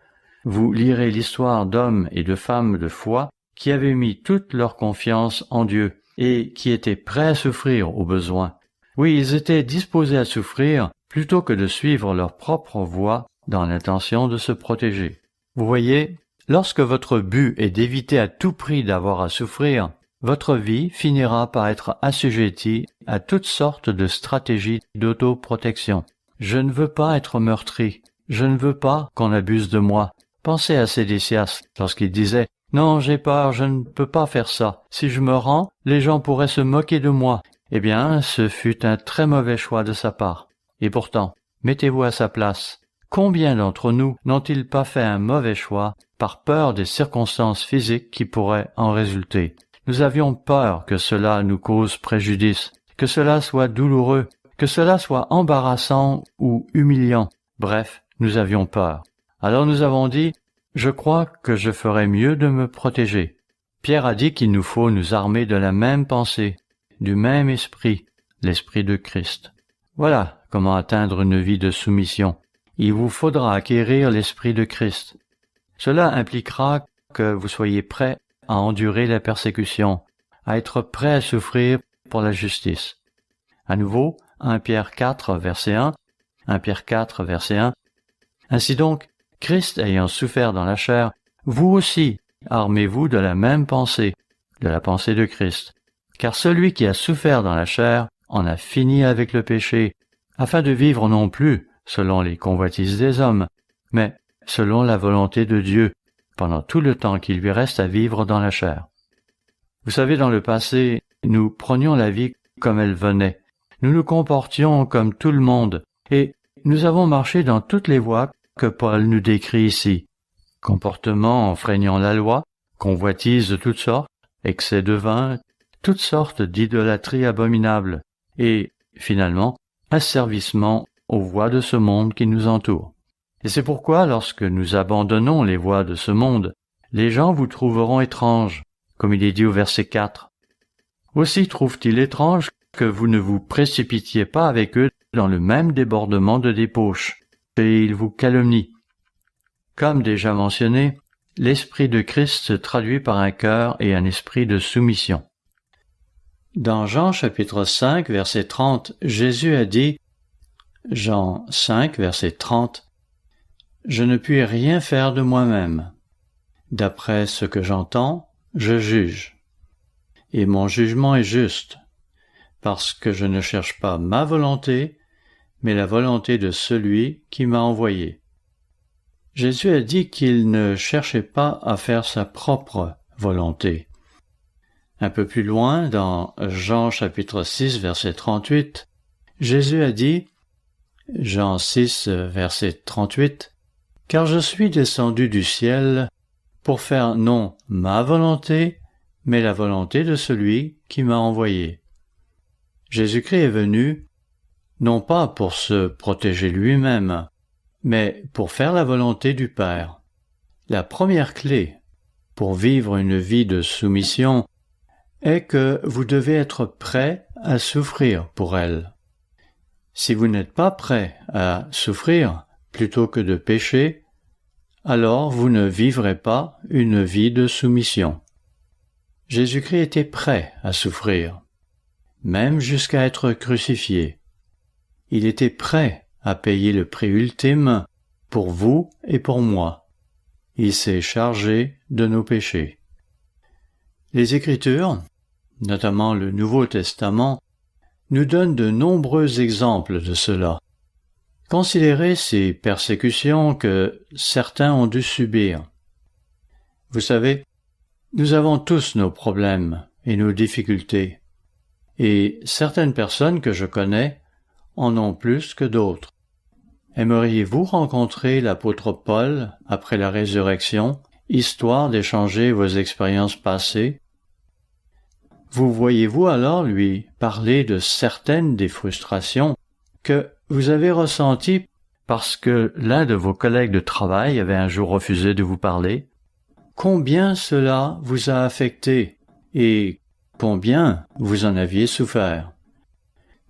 vous lirez l'histoire d'hommes et de femmes de foi qui avaient mis toute leur confiance en Dieu et qui étaient prêts à souffrir au besoin. Oui, ils étaient disposés à souffrir plutôt que de suivre leur propre voie dans l'intention de se protéger. Vous voyez, Lorsque votre but est d'éviter à tout prix d'avoir à souffrir, votre vie finira par être assujettie à toutes sortes de stratégies d'autoprotection. Je ne veux pas être meurtri. Je ne veux pas qu'on abuse de moi. Pensez à Sédécias lorsqu'il disait « Non, j'ai peur, je ne peux pas faire ça. Si je me rends, les gens pourraient se moquer de moi. » Eh bien, ce fut un très mauvais choix de sa part. Et pourtant, mettez-vous à sa place. Combien d'entre nous n'ont-ils pas fait un mauvais choix par peur des circonstances physiques qui pourraient en résulter? Nous avions peur que cela nous cause préjudice, que cela soit douloureux, que cela soit embarrassant ou humiliant. Bref, nous avions peur. Alors nous avons dit, je crois que je ferais mieux de me protéger. Pierre a dit qu'il nous faut nous armer de la même pensée, du même esprit, l'esprit de Christ. Voilà comment atteindre une vie de soumission. Il vous faudra acquérir l'esprit de Christ. Cela impliquera que vous soyez prêt à endurer la persécution, à être prêt à souffrir pour la justice. À nouveau, 1 Pierre 4, verset 1, 1 Pierre 4, verset 1. Ainsi donc, Christ ayant souffert dans la chair, vous aussi armez-vous de la même pensée, de la pensée de Christ. Car celui qui a souffert dans la chair en a fini avec le péché, afin de vivre non plus selon les convoitises des hommes, mais selon la volonté de Dieu, pendant tout le temps qu'il lui reste à vivre dans la chair. Vous savez, dans le passé, nous prenions la vie comme elle venait. Nous nous comportions comme tout le monde, et nous avons marché dans toutes les voies que Paul nous décrit ici. Comportement enfreignant la loi, convoitises de toutes sortes, excès de vin, toutes sortes d'idolâtries abominables, et, finalement, asservissement aux voies de ce monde qui nous entoure. Et c'est pourquoi, lorsque nous abandonnons les voies de ce monde, les gens vous trouveront étranges, comme il est dit au verset 4. Aussi trouvent-ils étrange que vous ne vous précipitiez pas avec eux dans le même débordement de débauche, et ils vous calomnient. Comme déjà mentionné, l'esprit de Christ se traduit par un cœur et un esprit de soumission. Dans Jean chapitre 5, verset 30, Jésus a dit, Jean 5, verset 30, « Je ne puis rien faire de moi-même. D'après ce que j'entends, je juge. Et mon jugement est juste, parce que je ne cherche pas ma volonté, mais la volonté de celui qui m'a envoyé. » Jésus a dit qu'il ne cherchait pas à faire sa propre volonté. Un peu plus loin, dans Jean chapitre 6, verset 38, Jésus a dit, Jean 6, verset 38, « Car je suis descendu du ciel pour faire non ma volonté, mais la volonté de celui qui m'a envoyé. » Jésus-Christ est venu, non pas pour se protéger lui-même, mais pour faire la volonté du Père. La première clé pour vivre une vie de soumission est que vous devez être prêt à souffrir pour elle. Si vous n'êtes pas prêt à souffrir plutôt que de pécher, alors vous ne vivrez pas une vie de soumission. Jésus-Christ était prêt à souffrir, même jusqu'à être crucifié. Il était prêt à payer le prix ultime pour vous et pour moi. Il s'est chargé de nos péchés. Les Écritures, notamment le Nouveau Testament, nous donnent de nombreux exemples de cela. Considérez ces persécutions que certains ont dû subir. Vous savez, nous avons tous nos problèmes et nos difficultés, et certaines personnes que je connais en ont plus que d'autres. Aimeriez-vous rencontrer l'apôtre Paul après la résurrection, histoire d'échanger vos expériences passées? Vous voyez-vous alors lui parler de certaines des frustrations que vous avez ressenties parce que l'un de vos collègues de travail avait un jour refusé de vous parler? Combien cela vous a affecté et combien vous en aviez souffert?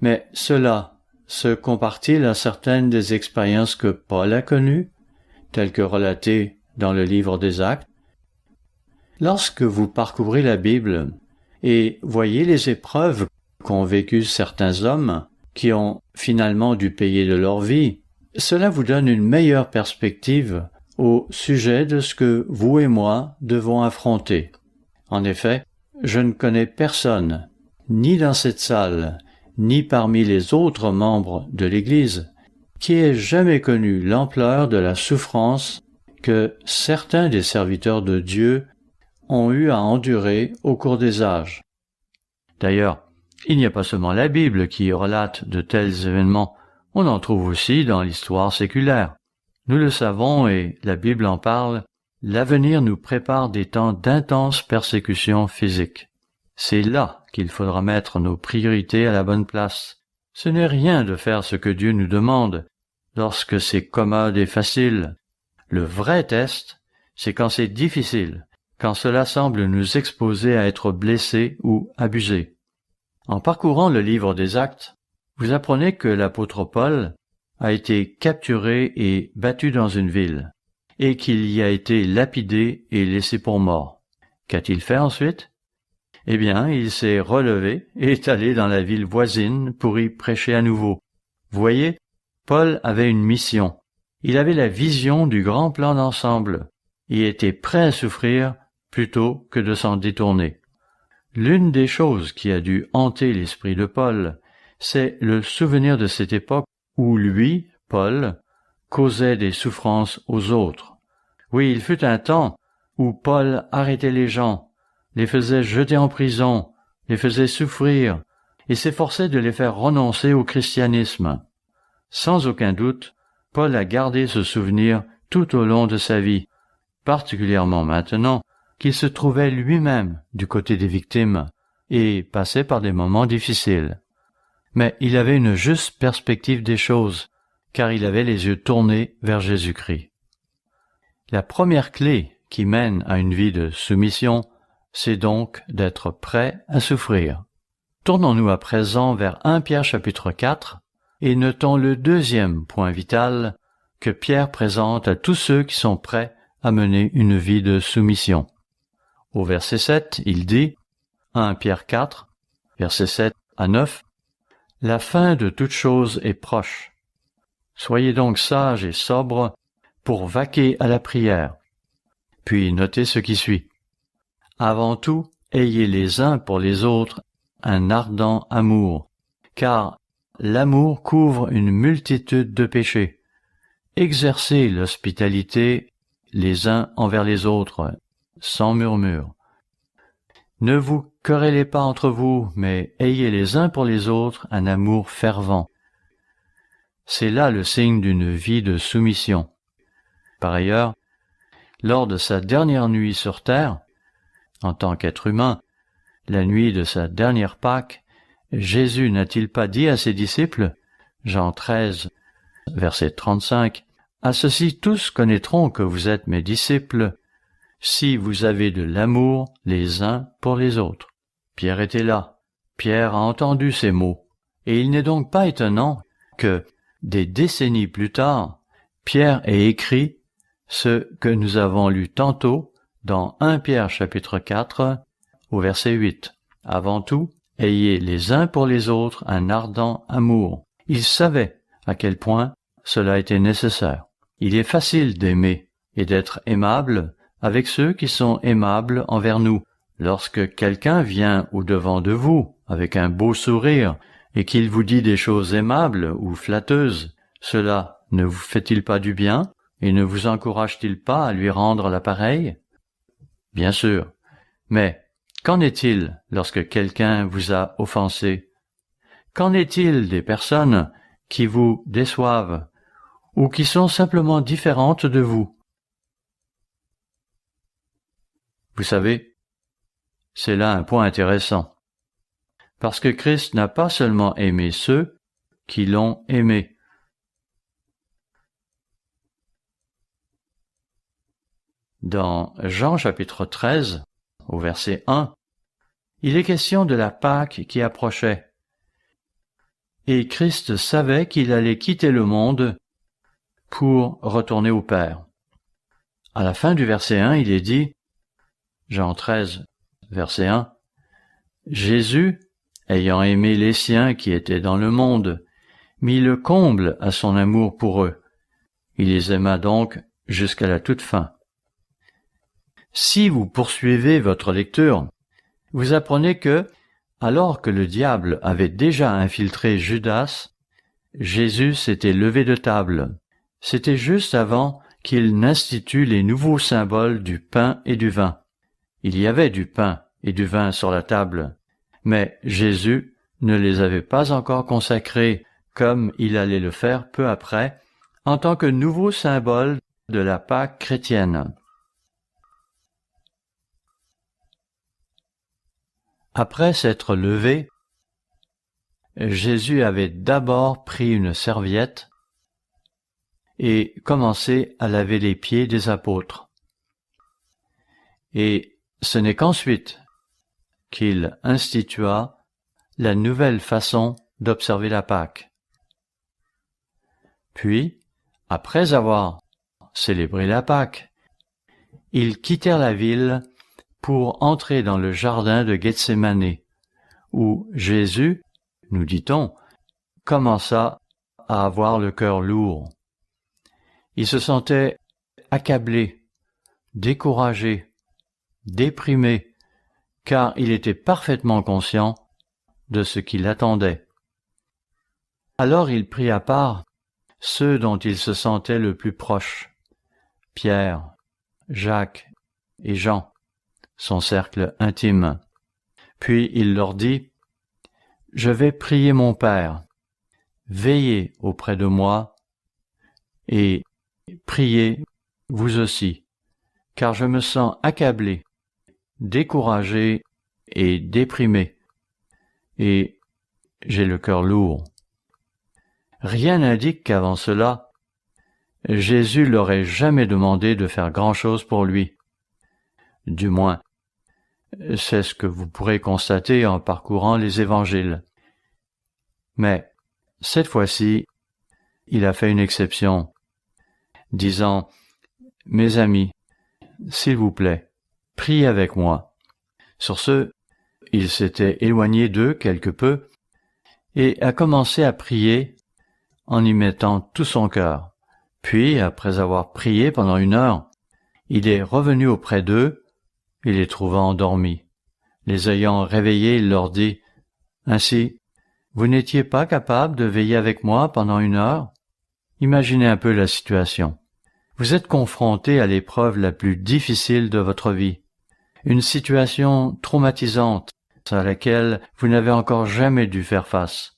Mais cela se compare-t-il à certaines des expériences que Paul a connues, telles que relatées dans le livre des Actes? Lorsque vous parcourez la Bible et voyez les épreuves qu'ont vécues certains hommes qui ont finalement dû payer de leur vie, cela vous donne une meilleure perspective au sujet de ce que vous et moi devons affronter. En effet, je ne connais personne, ni dans cette salle, ni parmi les autres membres de l'Église, qui ait jamais connu l'ampleur de la souffrance que certains des serviteurs de Dieu ont eu à endurer au cours des âges. D'ailleurs, il n'y a pas seulement la Bible qui relate de tels événements, on en trouve aussi dans l'histoire séculaire. Nous le savons et la Bible en parle, l'avenir nous prépare des temps d'intenses persécutions physiques. C'est là qu'il faudra mettre nos priorités à la bonne place. Ce n'est rien de faire ce que Dieu nous demande, lorsque c'est commode et facile. Le vrai test, c'est quand c'est difficile, quand cela semble nous exposer à être blessés ou abusés. En parcourant le livre des Actes, vous apprenez que l'apôtre Paul a été capturé et battu dans une ville, et qu'il y a été lapidé et laissé pour mort. Qu'a-t-il fait ensuite? Eh bien, il s'est relevé et est allé dans la ville voisine pour y prêcher à nouveau. Vous voyez, Paul avait une mission. Il avait la vision du grand plan d'ensemble et était prêt à souffrir plutôt que de s'en détourner. L'une des choses qui a dû hanter l'esprit de Paul, c'est le souvenir de cette époque où lui, Paul, causait des souffrances aux autres. Oui, il fut un temps où Paul arrêtait les gens, les faisait jeter en prison, les faisait souffrir, et s'efforçait de les faire renoncer au christianisme. Sans aucun doute, Paul a gardé ce souvenir tout au long de sa vie, particulièrement maintenant qu'il se trouvait lui-même du côté des victimes et passait par des moments difficiles. Mais il avait une juste perspective des choses, car il avait les yeux tournés vers Jésus-Christ. La première clé qui mène à une vie de soumission, c'est donc d'être prêt à souffrir. Tournons-nous à présent vers 1 Pierre chapitre 4 et notons le deuxième point vital que Pierre présente à tous ceux qui sont prêts à mener une vie de soumission. Au verset 7, il dit, 1 Pierre 4, versets 7 à 9, « La fin de toute chose est proche. Soyez donc sages et sobres pour vaquer à la prière. » Puis notez ce qui suit. « Avant tout, ayez les uns pour les autres un ardent amour, car l'amour couvre une multitude de péchés. Exercez l'hospitalité les uns envers les autres, sans murmure. Ne vous querellez pas entre vous, mais ayez les uns pour les autres un amour fervent. » C'est là le signe d'une vie de soumission. Par ailleurs, lors de sa dernière nuit sur terre, en tant qu'être humain, la nuit de sa dernière Pâque, Jésus n'a-t-il pas dit à ses disciples, Jean 13, verset 35, « À ceci tous connaîtront que vous êtes mes disciples, si vous avez de l'amour les uns pour les autres. » Pierre était là. Pierre a entendu ces mots. Et il n'est donc pas étonnant que, des décennies plus tard, Pierre ait écrit ce que nous avons lu tantôt dans 1 Pierre chapitre 4 au verset 8. « Avant tout, ayez les uns pour les autres un ardent amour. » Il savait à quel point cela était nécessaire. Il est facile d'aimer et d'être aimable avec ceux qui sont aimables envers nous. Lorsque quelqu'un vient au-devant de vous avec un beau sourire et qu'il vous dit des choses aimables ou flatteuses, cela ne vous fait-il pas du bien et ne vous encourage-t-il pas à lui rendre l'appareil? Bien sûr. Mais qu'en est-il lorsque quelqu'un vous a offensé? Qu'en est-il des personnes qui vous déçoivent ou qui sont simplement différentes de vous? Vous savez, c'est là un point intéressant, parce que Christ n'a pas seulement aimé ceux qui l'ont aimé. Dans Jean chapitre 13, au verset 1, il est question de la Pâque qui approchait. Et Christ savait qu'il allait quitter le monde pour retourner au Père. À la fin du verset 1, il est dit, Jean 13, verset 1, « Jésus, ayant aimé les siens qui étaient dans le monde, mit le comble à son amour pour eux. Il les aima donc jusqu'à la toute fin. Si vous poursuivez votre lecture, vous apprenez que, alors que le diable avait déjà infiltré Judas, Jésus s'était levé de table. C'était juste avant qu'il n'institue les nouveaux symboles du pain et du vin. Il y avait du pain et du vin sur la table, mais Jésus ne les avait pas encore consacrés comme il allait le faire peu après, en tant que nouveau symbole de la Pâque chrétienne. Après s'être levé, Jésus avait d'abord pris une serviette et commencé à laver les pieds des apôtres. Et ce n'est qu'ensuite qu'il institua la nouvelle façon d'observer la Pâque. Puis, après avoir célébré la Pâque, ils quittèrent la ville pour entrer dans le jardin de Gethsémani, où Jésus, nous dit-on, commença à avoir le cœur lourd. Il se sentait accablé, découragé, déprimé, car il était parfaitement conscient de ce qui l'attendait. Alors il prit à part ceux dont il se sentait le plus proche, Pierre, Jacques et Jean, son cercle intime. Puis il leur dit, « Je vais prier mon Père, veillez auprès de moi et priez vous aussi, car je me sens accablé, découragé et déprimé, et j'ai le cœur lourd. » Rien n'indique qu'avant cela, Jésus l'aurait jamais demandé de faire grand-chose pour lui. Du moins, c'est ce que vous pourrez constater en parcourant les évangiles. Mais, cette fois-ci, il a fait une exception, disant « Mes amis, s'il vous plaît, priez avec moi. » Sur ce, il s'était éloigné d'eux quelque peu et a commencé à prier en y mettant tout son cœur. Puis, après avoir prié pendant 1 heure, il est revenu auprès d'eux et les trouvant endormis. Les ayant réveillés, il leur dit, « Ainsi, vous n'étiez pas capable de veiller avec moi pendant 1 heure? » Imaginez un peu la situation. Vous êtes confronté à l'épreuve la plus difficile de votre vie, une situation traumatisante à laquelle vous n'avez encore jamais dû faire face.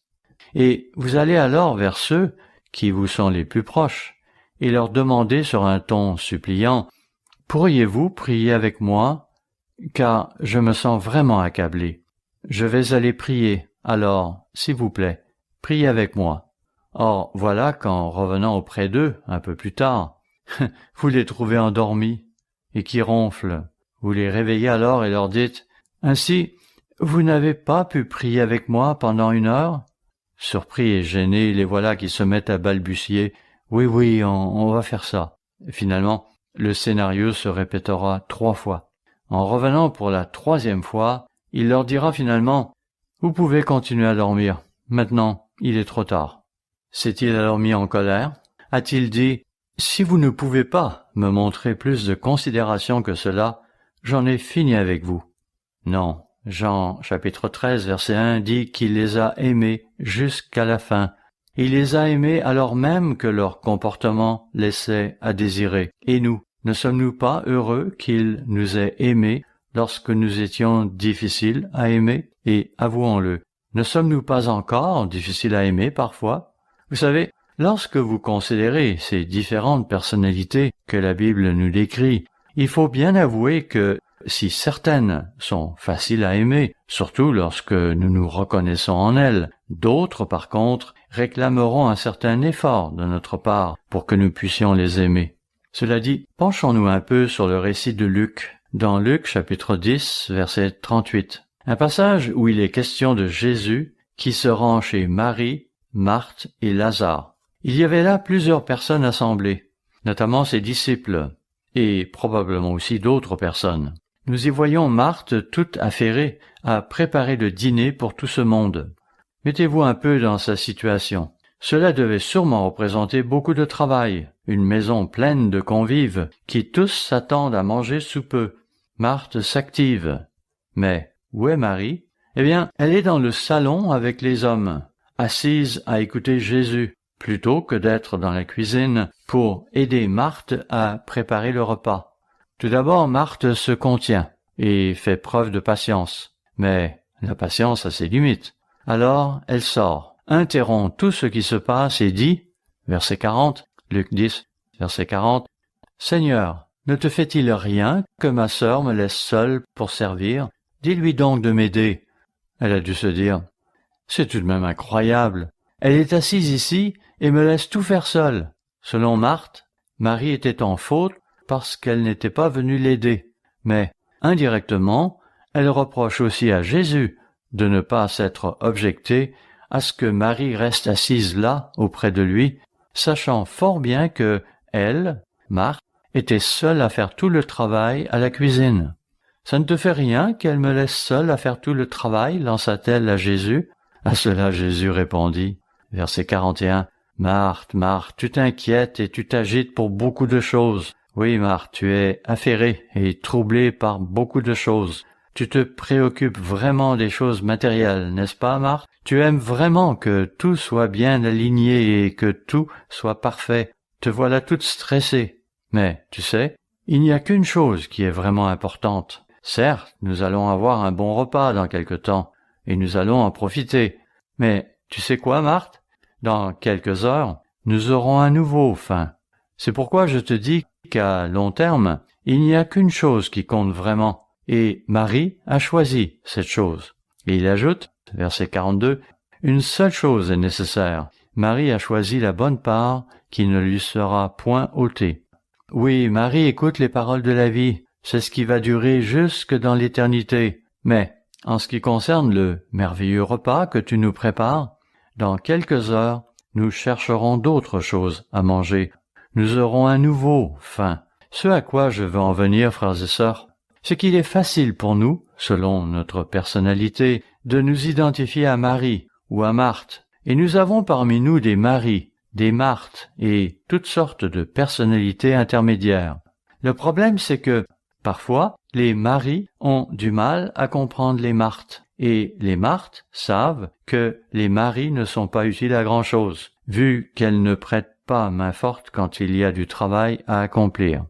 Et vous allez alors vers ceux qui vous sont les plus proches et leur demandez sur un ton suppliant, « Pourriez-vous prier avec moi, car je me sens vraiment accablé. Je vais aller prier, alors, s'il vous plaît, priez avec moi. » Or, voilà qu'en revenant auprès d'eux, un peu plus tard, vous les trouvez endormis et qui ronflent. Vous les réveillez alors et leur dites, « Ainsi, vous n'avez pas pu prier avec moi pendant 1 heure ?» Surpris et gênés, les voilà qui se mettent à balbutier, « Oui, on va faire ça. » Finalement, le scénario se répétera 3 fois. En revenant pour la 3e fois, il leur dira finalement, « Vous pouvez continuer à dormir. Maintenant, il est trop tard. » S'est-il alors mis en colère? A-t-il dit, « Si vous ne pouvez pas me montrer plus de considération que cela, j'en ai fini avec vous. » Non. Jean chapitre 13 verset 1 dit qu'il les a aimés jusqu'à la fin. Il les a aimés alors même que leur comportement laissait à désirer. Et nous, ne sommes-nous pas heureux qu'il nous ait aimés lorsque nous étions difficiles à aimer? Et avouons-le, ne sommes-nous pas encore difficiles à aimer parfois? Vous savez, lorsque vous considérez ces différentes personnalités que la Bible nous décrit, il faut bien avouer que si certaines sont faciles à aimer, surtout lorsque nous nous reconnaissons en elles, d'autres, par contre, réclameront un certain effort de notre part pour que nous puissions les aimer. Cela dit, penchons-nous un peu sur le récit de Luc, dans Luc chapitre 10, verset 38, un passage où il est question de Jésus qui se rend chez Marie, Marthe et Lazare. Il y avait là plusieurs personnes assemblées, notamment ses disciples, et probablement aussi d'autres personnes. Nous y voyons Marthe toute affairée à préparer le dîner pour tout ce monde. Mettez-vous un peu dans sa situation. Cela devait sûrement représenter beaucoup de travail, une maison pleine de convives qui tous s'attendent à manger sous peu. Marthe s'active. Mais où est Marie? Eh bien, elle est dans le salon avec les hommes, assise à écouter Jésus, plutôt que d'être dans la cuisine pour aider Marthe à préparer le repas. Tout d'abord, Marthe se contient et fait preuve de patience. Mais la patience a ses limites. Alors, elle sort, interrompt tout ce qui se passe et dit, verset 40, Luc 10, verset 40, « Seigneur, ne te fait-il rien que ma sœur me laisse seule pour servir? Dis-lui donc de m'aider. » Elle a dû se dire, « C'est tout de même incroyable. Elle est assise ici et me laisse tout faire seule. » Selon Marthe, Marie était en faute parce qu'elle n'était pas venue l'aider. Mais, indirectement, elle reproche aussi à Jésus de ne pas s'être objecté à ce que Marie reste assise là, auprès de lui, sachant fort bien que elle, Marthe, était seule à faire tout le travail à la cuisine. « Ça ne te fait rien qu'elle me laisse seule à faire tout le travail ?» lança-t-elle à Jésus. À cela Jésus répondit, verset 41, « Marthe, Marthe, tu t'inquiètes et tu t'agites pour beaucoup de choses. Oui, Marthe, tu es affairée et troublée par beaucoup de choses. Tu te préoccupes vraiment des choses matérielles, n'est-ce pas, Marthe? Tu aimes vraiment que tout soit bien aligné et que tout soit parfait. Te voilà toute stressée. Mais, tu sais, il n'y a qu'une chose qui est vraiment importante. Certes, nous allons avoir un bon repas dans quelque temps, et nous allons en profiter. Mais, tu sais quoi, Marthe? Dans quelques heures, nous aurons à nouveau faim. C'est pourquoi je te dis qu'à long terme, il n'y a qu'une chose qui compte vraiment. Et Marie a choisi cette chose. Et il ajoute, verset 42, « Une seule chose est nécessaire. Marie a choisi la bonne part qui ne lui sera point ôtée. » Oui, Marie écoute les paroles de la vie. C'est ce qui va durer jusque dans l'éternité. Mais, en ce qui concerne le merveilleux repas que tu nous prépares, dans quelques heures, nous chercherons d'autres choses à manger. Nous aurons à nouveau faim. Ce à quoi je veux en venir, frères et sœurs, c'est qu'il est facile pour nous, selon notre personnalité, de nous identifier à Marie ou à Marthe. Et nous avons parmi nous des Maries, des Marthes et toutes sortes de personnalités intermédiaires. Le problème, c'est que, parfois, les Maries ont du mal à comprendre les Marthes, et les Marthes savent que les Maries ne sont pas utiles à grand-chose, vu qu'elles ne prêtent pas main forte quand il y a du travail à accomplir.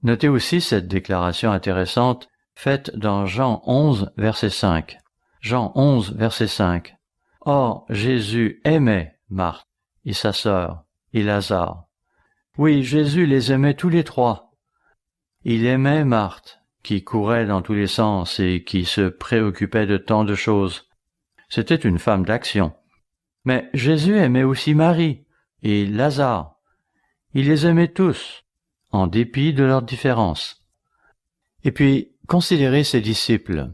Notez aussi cette déclaration intéressante faite dans Jean 11, verset 5. Jean 11, verset 5. « Or, Jésus aimait Marthe et sa sœur et Lazare. » Oui, Jésus les aimait tous les trois. Il aimait Marthe, qui courait dans tous les sens et qui se préoccupait de tant de choses. C'était une femme d'action. Mais Jésus aimait aussi Marie et Lazare. Il les aimait tous, en dépit de leurs différences. Et puis, considérez ses disciples.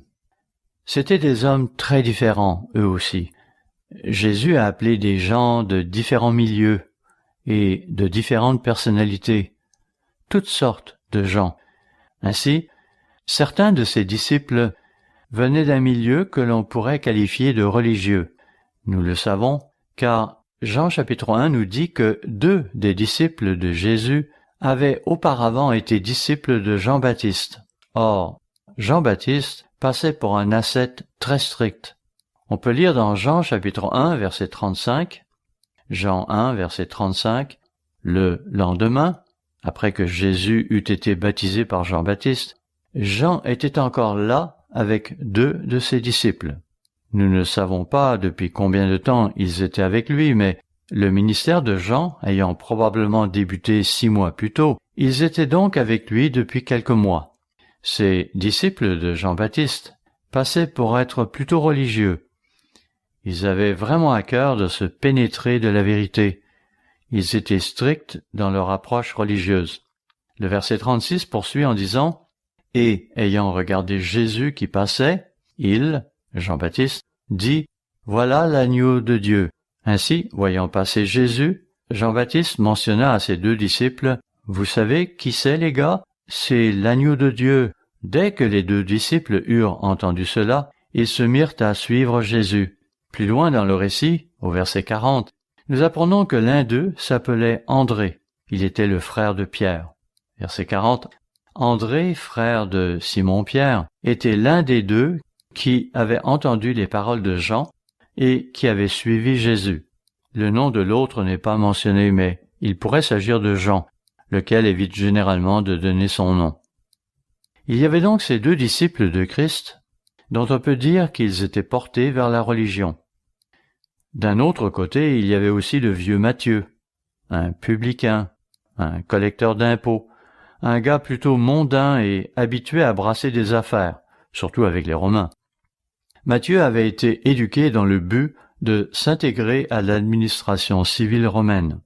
C'étaient des hommes très différents, eux aussi. Jésus a appelé des gens de différents milieux et de différentes personnalités, toutes sortes de gens. Ainsi, certains de ses disciples venaient d'un milieu que l'on pourrait qualifier de religieux. Nous le savons, car Jean chapitre 1 nous dit que 2 des disciples de Jésus avaient auparavant été disciples de Jean-Baptiste. Or, Jean-Baptiste passait pour un ascète très strict. On peut lire dans Jean chapitre 1 verset 35, Jean 1 verset 35, le lendemain, après que Jésus eut été baptisé par Jean-Baptiste, Jean était encore là avec 2 de ses disciples. Nous ne savons pas depuis combien de temps ils étaient avec lui, mais le ministère de Jean ayant probablement débuté 6 mois plus tôt, ils étaient donc avec lui depuis quelques mois. Ces disciples de Jean-Baptiste passaient pour être plutôt religieux. Ils avaient vraiment à cœur de se pénétrer de la vérité. Ils étaient stricts dans leur approche religieuse. Le verset 36 poursuit en disant « Et, ayant regardé Jésus qui passait, il, Jean-Baptiste, dit « Voilà l'agneau de Dieu. » Ainsi, voyant passer Jésus, Jean-Baptiste mentionna à ses 2 disciples « Vous savez qui c'est, les gars? C'est l'agneau de Dieu. » Dès que les 2 disciples eurent entendu cela, ils se mirent à suivre Jésus. Plus loin dans le récit, au verset 40, nous apprenons que l'un d'eux s'appelait André. Il était le frère de Pierre. Verset 40. André, frère de Simon-Pierre, était l'un des deux qui avait entendu les paroles de Jean et qui avait suivi Jésus. Le nom de l'autre n'est pas mentionné, mais il pourrait s'agir de Jean, lequel évite généralement de donner son nom. Il y avait donc ces deux disciples de Christ, dont on peut dire qu'ils étaient portés vers la religion. D'un autre côté, il y avait aussi le vieux Matthieu, un publicain, un collecteur d'impôts, un gars plutôt mondain et habitué à brasser des affaires, surtout avec les Romains. Matthieu avait été éduqué dans le but de s'intégrer à l'administration civile romaine.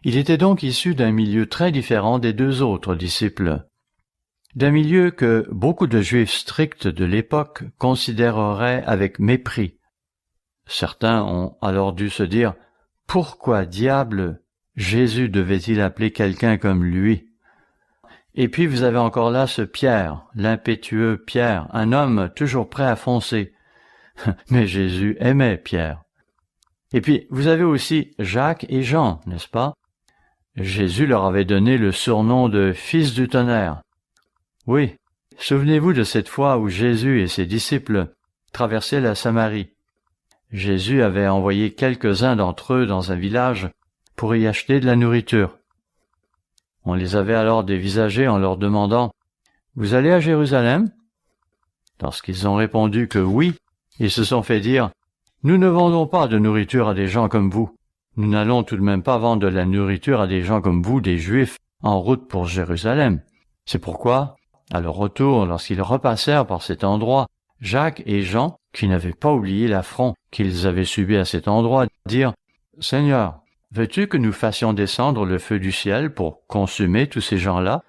Il était donc issu d'un milieu très différent des deux autres disciples, d'un milieu que beaucoup de Juifs stricts de l'époque considéreraient avec mépris. Certains ont alors dû se dire « Pourquoi diable Jésus devait-il appeler quelqu'un comme lui ?» Et puis vous avez encore là ce Pierre, l'impétueux Pierre, un homme toujours prêt à foncer. Mais Jésus aimait Pierre. Et puis vous avez aussi Jacques et Jean, n'est-ce pas? Jésus leur avait donné le surnom de « fils du tonnerre ». Oui, souvenez-vous de cette fois où Jésus et ses disciples traversaient la Samarie. Jésus avait envoyé quelques-uns d'entre eux dans un village pour y acheter de la nourriture. On les avait alors dévisagés en leur demandant « Vous allez à Jérusalem ?» Lorsqu'ils ont répondu que oui, ils se sont fait dire « Nous ne vendons pas de nourriture à des gens comme vous. Nous n'allons tout de même pas vendre de la nourriture à des gens comme vous, des Juifs, en route pour Jérusalem. » C'est pourquoi, à leur retour, lorsqu'ils repassèrent par cet endroit, Jacques et Jean, qui n'avaient pas oublié l'affront qu'ils avaient subi à cet endroit, dirent « Seigneur, veux-tu que nous fassions descendre le feu du ciel pour consumer tous ces gens-là? »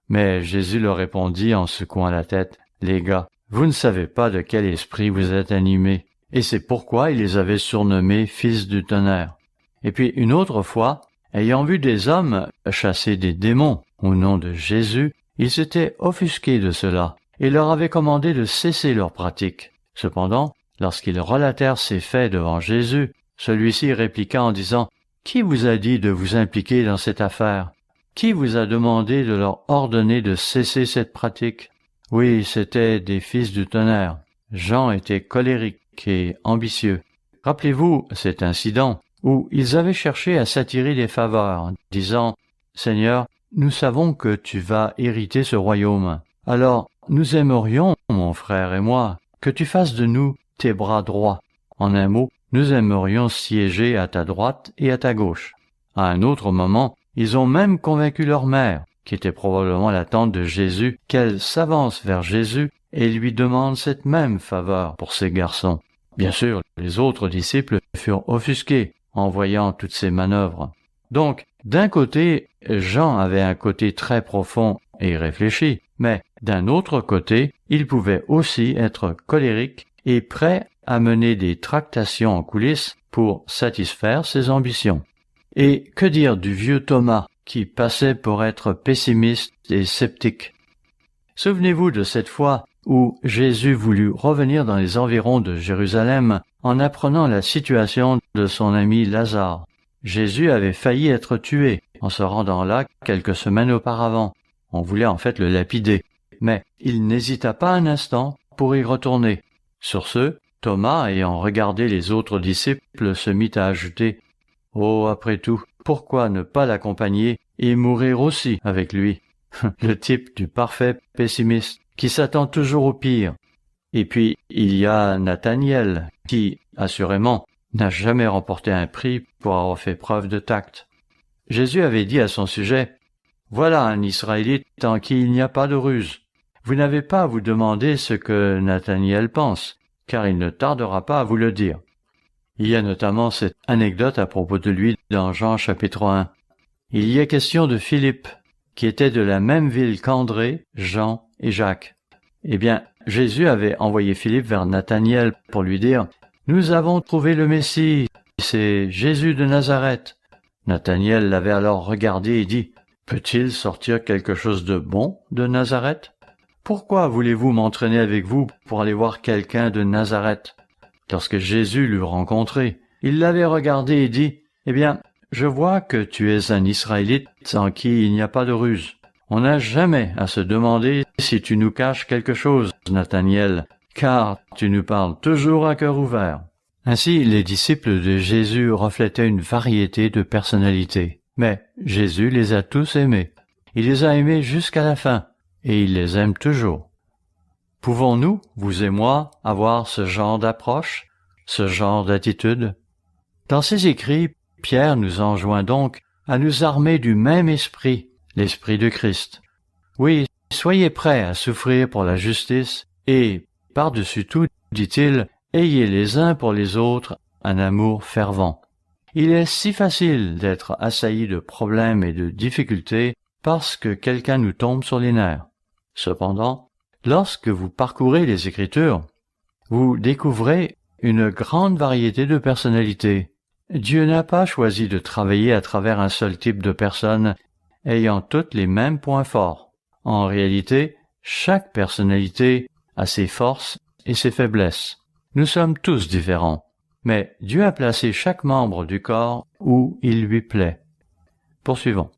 Mais Jésus leur répondit en secouant la tête, « Les gars, vous ne savez pas de quel esprit vous êtes animés. » Et c'est pourquoi il les avait surnommés « fils du tonnerre ». Et puis une autre fois, ayant vu des hommes chasser des démons au nom de Jésus, ils s'étaient offusqués de cela et leur avaient commandé de cesser leur pratique. Cependant, lorsqu'ils relatèrent ces faits devant Jésus, celui-ci répliqua en disant « Qui vous a dit de vous impliquer dans cette affaire? Qui vous a demandé de leur ordonner de cesser cette pratique? » Oui, c'étaient des fils du tonnerre. Jean était colérique et ambitieux. Rappelez-vous cet incident où ils avaient cherché à s'attirer des faveurs, disant « Seigneur, nous savons que tu vas hériter ce royaume. Alors, nous aimerions, mon frère et moi, que tu fasses de nous tes bras droits. En un mot, nous aimerions siéger à ta droite et à ta gauche. » À un autre moment, ils ont même convaincu leur mère, qui était probablement la tante de Jésus, qu'elle s'avance vers Jésus et lui demande cette même faveur pour ses garçons. Bien sûr, les autres disciples furent offusqués en voyant toutes ces manœuvres. Donc, d'un côté, Jean avait un côté très profond et réfléchi, mais d'un autre côté, il pouvait aussi être colérique et prêt à mener des tractations en coulisses pour satisfaire ses ambitions. Et que dire du vieux Thomas, qui passait pour être pessimiste et sceptique? Souvenez-vous de cette fois où Jésus voulut revenir dans les environs de Jérusalem en apprenant la situation de son ami Lazare. Jésus avait failli être tué en se rendant là quelques semaines auparavant. On voulait en fait le lapider, mais il n'hésita pas un instant pour y retourner. Sur ce, Thomas, ayant regardé les autres disciples, se mit à ajouter « Oh, après tout, pourquoi ne pas l'accompagner et mourir aussi avec lui ?» Le type du parfait pessimiste qui s'attend toujours au pire. Et puis, il y a Nathaniel qui, assurément, n'a jamais remporté un prix pour avoir fait preuve de tact. Jésus avait dit à son sujet « Voilà un Israélite en qui il n'y a pas de ruse. Vous n'avez pas à vous demander ce que Nathaniel pense, car il ne tardera pas à vous le dire. » Il y a notamment cette anecdote à propos de lui dans Jean chapitre 1. Il y est question de Philippe, qui était de la même ville qu'André, Jean et Jacques. Eh bien, Jésus avait envoyé Philippe vers Nathaniel pour lui dire « Nous avons trouvé le Messie, c'est Jésus de Nazareth. » Nathaniel l'avait alors regardé et dit « Peut-il sortir quelque chose de bon de Nazareth? Pourquoi voulez-vous m'entraîner avec vous pour aller voir quelqu'un de Nazareth ?» Lorsque Jésus l'eut rencontré, il l'avait regardé et dit Eh bien, je vois que tu es un Israélite en qui il n'y a pas de ruse. On n'a jamais à se demander si tu nous caches quelque chose, Nathaniel, car tu nous parles toujours à cœur ouvert. » Ainsi, les disciples de Jésus reflétaient une variété de personnalités. Mais Jésus les a tous aimés. Il les a aimés jusqu'à la fin, et il les aime toujours. Pouvons-nous, vous et moi, avoir ce genre d'approche, ce genre d'attitude? Dans ses écrits, Pierre nous enjoint donc à nous armer du même esprit, l'esprit de Christ. Oui, soyez prêts à souffrir pour la justice et, par-dessus tout, dit-il, ayez les uns pour les autres un amour fervent. Il est si facile d'être assailli de problèmes et de difficultés parce que quelqu'un nous tombe sur les nerfs. Cependant, lorsque vous parcourez les Écritures, vous découvrez une grande variété de personnalités. Dieu n'a pas choisi de travailler à travers un seul type de personnes ayant toutes les mêmes points forts. En réalité, chaque personnalité a ses forces et ses faiblesses. Nous sommes tous différents, mais Dieu a placé chaque membre du corps où il lui plaît. Poursuivons.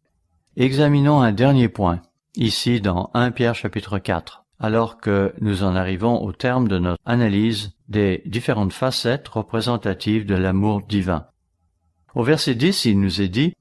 Examinons un dernier point, ici dans 1 Pierre chapitre 4, alors que nous en arrivons au terme de notre analyse des différentes facettes représentatives de l'amour divin. Au verset 10, il nous est dit,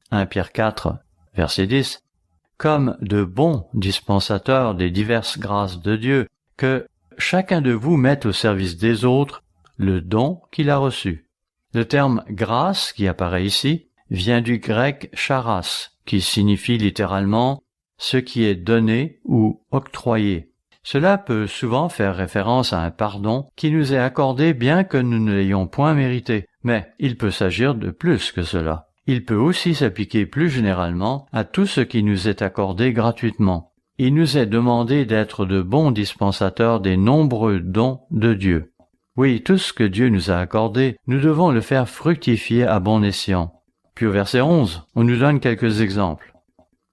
1 Pierre 4, verset 10, « Comme de bons dispensateurs des diverses grâces de Dieu, que chacun de vous mette au service des autres le don qu'il a reçu. » Le terme « grâce » qui apparaît ici vient du grec « charas » qui signifie littéralement « ce qui est donné ou octroyé ». Cela peut souvent faire référence à un pardon qui nous est accordé bien que nous ne l'ayons point mérité, mais il peut s'agir de plus que cela. Il peut aussi s'appliquer plus généralement à tout ce qui nous est accordé gratuitement. Il nous est demandé d'être de bons dispensateurs des nombreux dons de Dieu. Oui, tout ce que Dieu nous a accordé, nous devons le faire fructifier à bon escient. Puis au verset 11, on nous donne quelques exemples.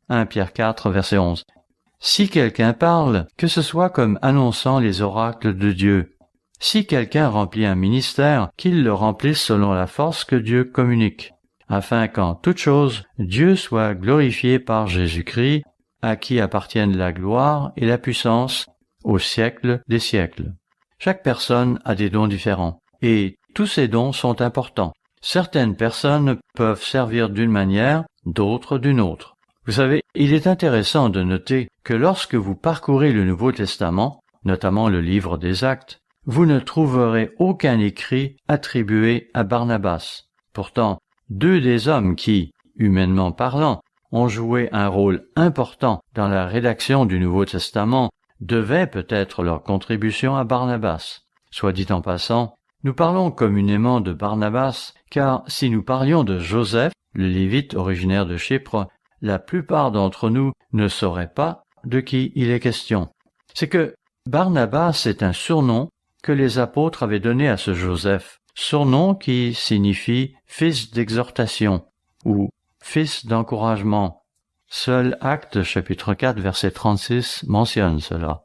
1 Pierre 4, verset 11. « Si quelqu'un parle, que ce soit comme annonçant les oracles de Dieu. Si quelqu'un remplit un ministère, qu'il le remplisse selon la force que Dieu communique, afin qu'en toute chose, Dieu soit glorifié par Jésus-Christ, à qui appartiennent la gloire et la puissance au siècle des siècles. » Chaque personne a des dons différents, et tous ces dons sont importants. Certaines personnes peuvent servir d'une manière, d'autres d'une autre. Vous savez, il est intéressant de noter que lorsque vous parcourez le Nouveau Testament, notamment le livre des Actes, vous ne trouverez aucun écrit attribué à Barnabas. Pourtant, deux des hommes qui, humainement parlant, ont joué un rôle important dans la rédaction du Nouveau Testament devaient peut-être leur contribution à Barnabas. Soit dit en passant, nous parlons communément de Barnabas, car si nous parlions de Joseph, le Lévite originaire de Chypre, la plupart d'entre nous ne sauraient pas de qui il est question. C'est que Barnabas est un surnom que les apôtres avaient donné à ce Joseph, surnom qui signifie « fils d'exhortation » ou « fils d'encouragement ». Seul Actes chapitre 4 verset 36 mentionne cela.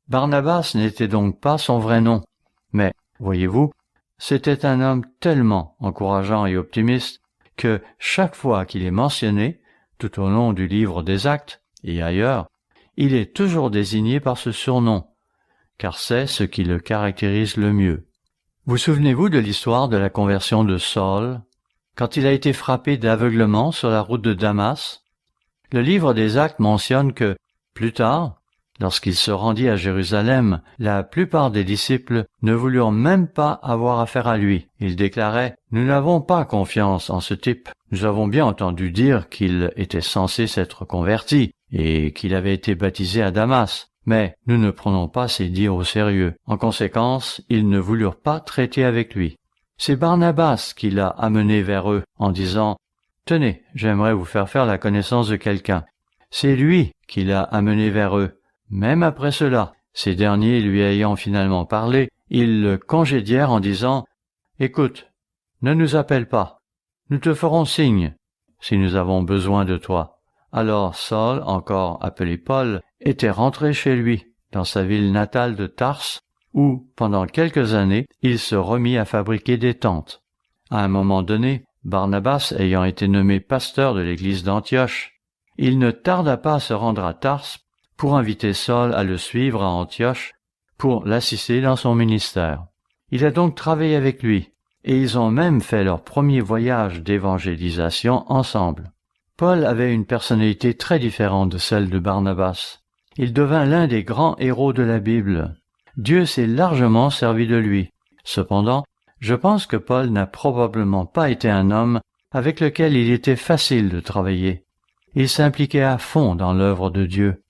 Barnabas n'était donc pas son vrai nom, mais, voyez-vous, c'était un homme tellement encourageant et optimiste que chaque fois qu'il est mentionné, tout au long du livre des Actes et ailleurs, il est toujours désigné par ce surnom, car c'est ce qui le caractérise le mieux. Vous souvenez-vous de l'histoire de la conversion de Saul, quand il a été frappé d'aveuglement sur la route de Damas? Le livre des Actes mentionne que, plus tard, lorsqu'il se rendit à Jérusalem, la plupart des disciples ne voulurent même pas avoir affaire à lui. Ils déclaraient « Nous n'avons pas confiance en ce type. Nous avons bien entendu dire qu'il était censé s'être converti et qu'il avait été baptisé à Damas, mais nous ne prenons pas ses dires au sérieux. En conséquence, ils ne voulurent pas traiter avec lui. » C'est Barnabas qui l'a amené vers eux en disant « Tenez, j'aimerais vous faire la connaissance de quelqu'un. » C'est lui qui l'a amené vers eux. Même après cela, ces derniers lui ayant finalement parlé, ils le congédièrent en disant « Écoute, ne nous appelle pas, nous te ferons signe si nous avons besoin de toi. » Alors Saul, encore appelé Paul, était rentré chez lui, dans sa ville natale de Tarse, où, pendant quelques années, il se remit à fabriquer des tentes. À un moment donné, Barnabas ayant été nommé pasteur de l'église d'Antioche, il ne tarda pas à se rendre à Tarse pour inviter Saul à le suivre à Antioche pour l'assister dans son ministère. Il a donc travaillé avec lui, et ils ont même fait leur premier voyage d'évangélisation ensemble. Paul avait une personnalité très différente de celle de Barnabas. Il devint l'un des grands héros de la Bible. Dieu s'est largement servi de lui. Cependant, je pense que Paul n'a probablement pas été un homme avec lequel il était facile de travailler. Il s'impliquait à fond dans l'œuvre de Dieu.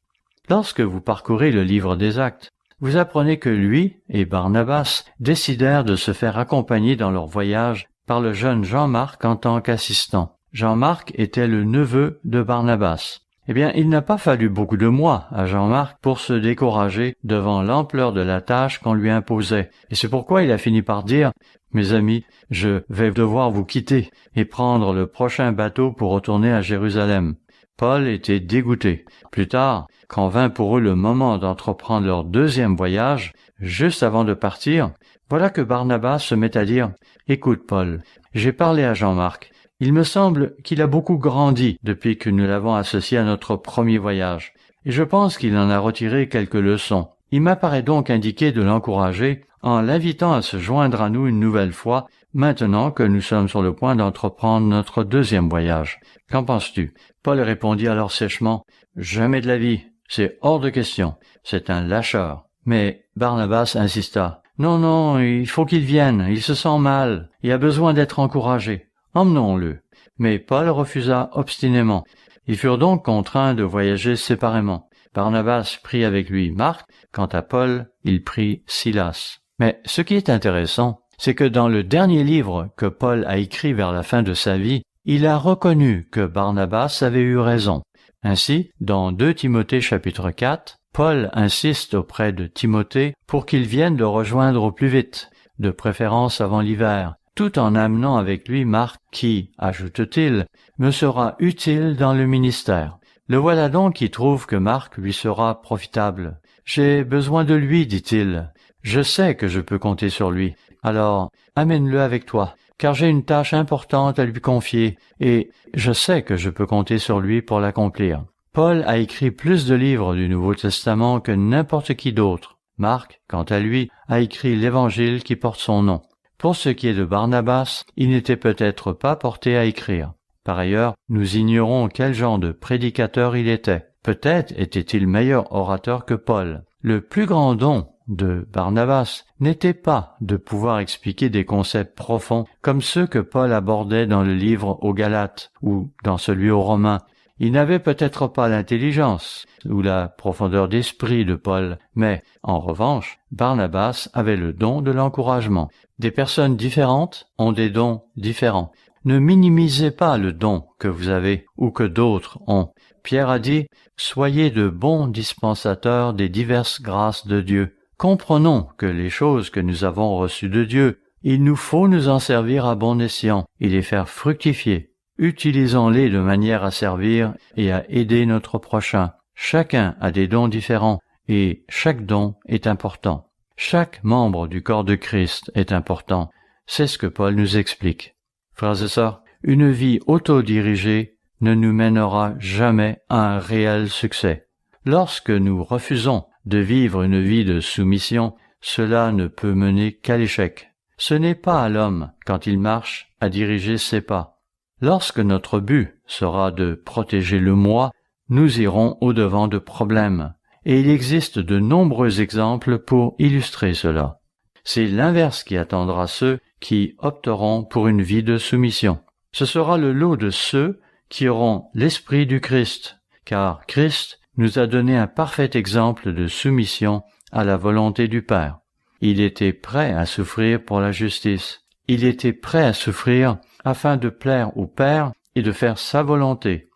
Lorsque vous parcourez le livre des Actes, vous apprenez que lui et Barnabas décidèrent de se faire accompagner dans leur voyage par le jeune Jean-Marc en tant qu'assistant. Jean-Marc était le neveu de Barnabas. Eh bien, il n'a pas fallu beaucoup de mois à Jean-Marc pour se décourager devant l'ampleur de la tâche qu'on lui imposait. Et c'est pourquoi il a fini par dire « Mes amis, je vais devoir vous quitter et prendre le prochain bateau pour retourner à Jérusalem. » Paul était dégoûté. Plus tard, quand vint pour eux le moment d'entreprendre leur deuxième voyage, juste avant de partir, voilà que Barnabas se met à dire « Écoute, Paul, j'ai parlé à Jean-Marc. Il me semble qu'il a beaucoup grandi depuis que nous l'avons associé à notre premier voyage, et je pense qu'il en a retiré quelques leçons. Il m'apparaît donc indiqué de l'encourager en l'invitant à se joindre à nous une nouvelle fois, maintenant que nous sommes sur le point d'entreprendre notre deuxième voyage. Qu'en penses-tu » Paul répondit alors sèchement « Jamais de la vie, c'est hors de question, c'est un lâcheur. » Mais Barnabas insista « Non, non, il faut qu'il vienne, il se sent mal, il a besoin d'être encouragé. Emmenons-le. » Mais Paul refusa obstinément. Ils furent donc contraints de voyager séparément. Barnabas prit avec lui Marc, quant à Paul, il prit Silas. Mais ce qui est intéressant, c'est que dans le dernier livre que Paul a écrit vers la fin de sa vie, il a reconnu que Barnabas avait eu raison. Ainsi, dans 2 Timothée chapitre 4, Paul insiste auprès de Timothée pour qu'il vienne le rejoindre au plus vite, de préférence avant l'hiver, tout en amenant avec lui Marc qui, ajoute-t-il, me sera utile dans le ministère. Le voilà donc qui trouve que Marc lui sera profitable. J'ai besoin de lui, dit-il. Je sais que je peux compter sur lui. Alors, amène-le avec toi, car j'ai une tâche importante à lui confier, et je sais que je peux compter sur lui pour l'accomplir. Paul a écrit plus de livres du Nouveau Testament que n'importe qui d'autre. Marc, quant à lui, a écrit l'Évangile qui porte son nom. Pour ce qui est de Barnabas, il n'était peut-être pas porté à écrire. Par ailleurs, nous ignorons quel genre de prédicateur il était. Peut-être était-il meilleur orateur que Paul. Le plus grand don de Barnabas n'était pas de pouvoir expliquer des concepts profonds comme ceux que Paul abordait dans le livre aux Galates ou dans celui aux Romains. Il n'avait peut-être pas l'intelligence ou la profondeur d'esprit de Paul, mais, en revanche, Barnabas avait le don de l'encouragement. Des personnes différentes ont des dons différents. Ne minimisez pas le don que vous avez ou que d'autres ont. Pierre a dit « Soyez de bons dispensateurs des diverses grâces de Dieu. » Comprenons que les choses que nous avons reçues de Dieu, il nous faut nous en servir à bon escient et les faire fructifier. Utilisons-les de manière à servir et à aider notre prochain. Chacun a des dons différents et chaque don est important. Chaque membre du corps de Christ est important. C'est ce que Paul nous explique. Frères et sœurs, une vie autodirigée ne nous mènera jamais à un réel succès. Lorsque nous refusons de vivre une vie de soumission, cela ne peut mener qu'à l'échec. Ce n'est pas à l'homme, quand il marche, à diriger ses pas. Lorsque notre but sera de protéger le moi, nous irons au-devant de problèmes. Et il existe de nombreux exemples pour illustrer cela. C'est l'inverse qui attendra ceux qui opteront pour une vie de soumission. Ce sera le lot de ceux qui auront l'esprit du Christ, car Christ nous a donné un parfait exemple de soumission à la volonté du Père. Il était prêt à souffrir pour la justice. Il était prêt à souffrir afin de plaire au Père et de faire sa volonté.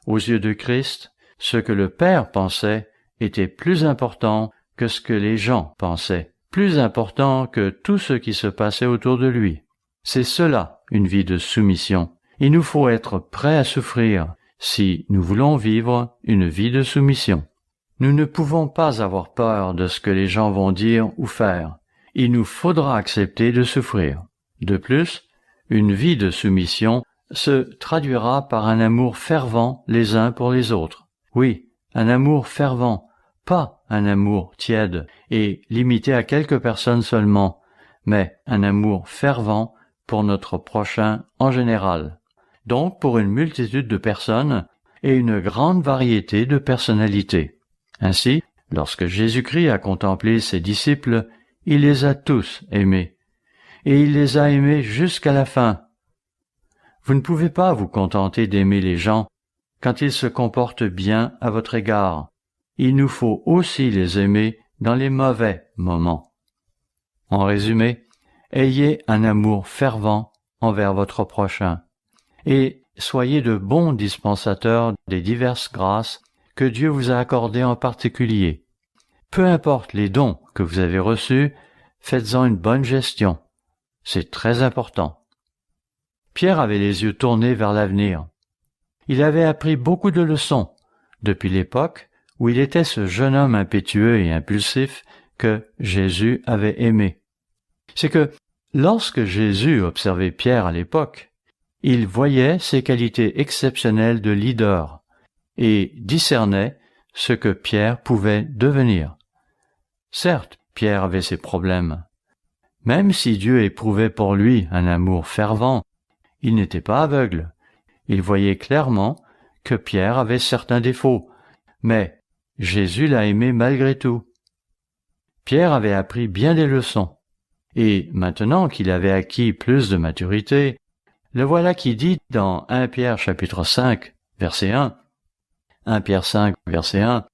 Aux yeux de Christ, ce que le Père pensait était plus important que ce que les gens pensaient, plus important que tout ce qui se passait autour de lui. C'est cela, une vie de soumission. Il nous faut être prêts à souffrir si nous voulons vivre une vie de soumission. Nous ne pouvons pas avoir peur de ce que les gens vont dire ou faire. Il nous faudra accepter de souffrir. De plus, une vie de soumission se traduira par un amour fervent les uns pour les autres. Oui, un amour fervent, pas un amour tiède et limité à quelques personnes seulement, mais un amour fervent pour notre prochain en général. Donc pour une multitude de personnes et une grande variété de personnalités. Ainsi, lorsque Jésus-Christ a contemplé ses disciples, il les a tous aimés. Et il les a aimés jusqu'à la fin. Vous ne pouvez pas vous contenter d'aimer les gens quand ils se comportent bien à votre égard. Il nous faut aussi les aimer dans les mauvais moments. En résumé, ayez un amour fervent envers votre prochain et soyez de bons dispensateurs des diverses grâces que Dieu vous a accordées en particulier. Peu importe les dons que vous avez reçus, faites-en une bonne gestion. C'est très important. Pierre avait les yeux tournés vers l'avenir. Il avait appris beaucoup de leçons depuis l'époque où il était ce jeune homme impétueux et impulsif que Jésus avait aimé. C'est que lorsque Jésus observait Pierre à l'époque, il voyait ses qualités exceptionnelles de leader et discernait ce que Pierre pouvait devenir. Certes, Pierre avait ses problèmes. Même si Dieu éprouvait pour lui un amour fervent, il n'était pas aveugle. Il voyait clairement que Pierre avait certains défauts, mais Jésus l'a aimé malgré tout. Pierre avait appris bien des leçons, et maintenant qu'il avait acquis plus de maturité, le voilà qui dit dans 1 Pierre chapitre 5, verset 1, 1 Pierre 5, verset 1,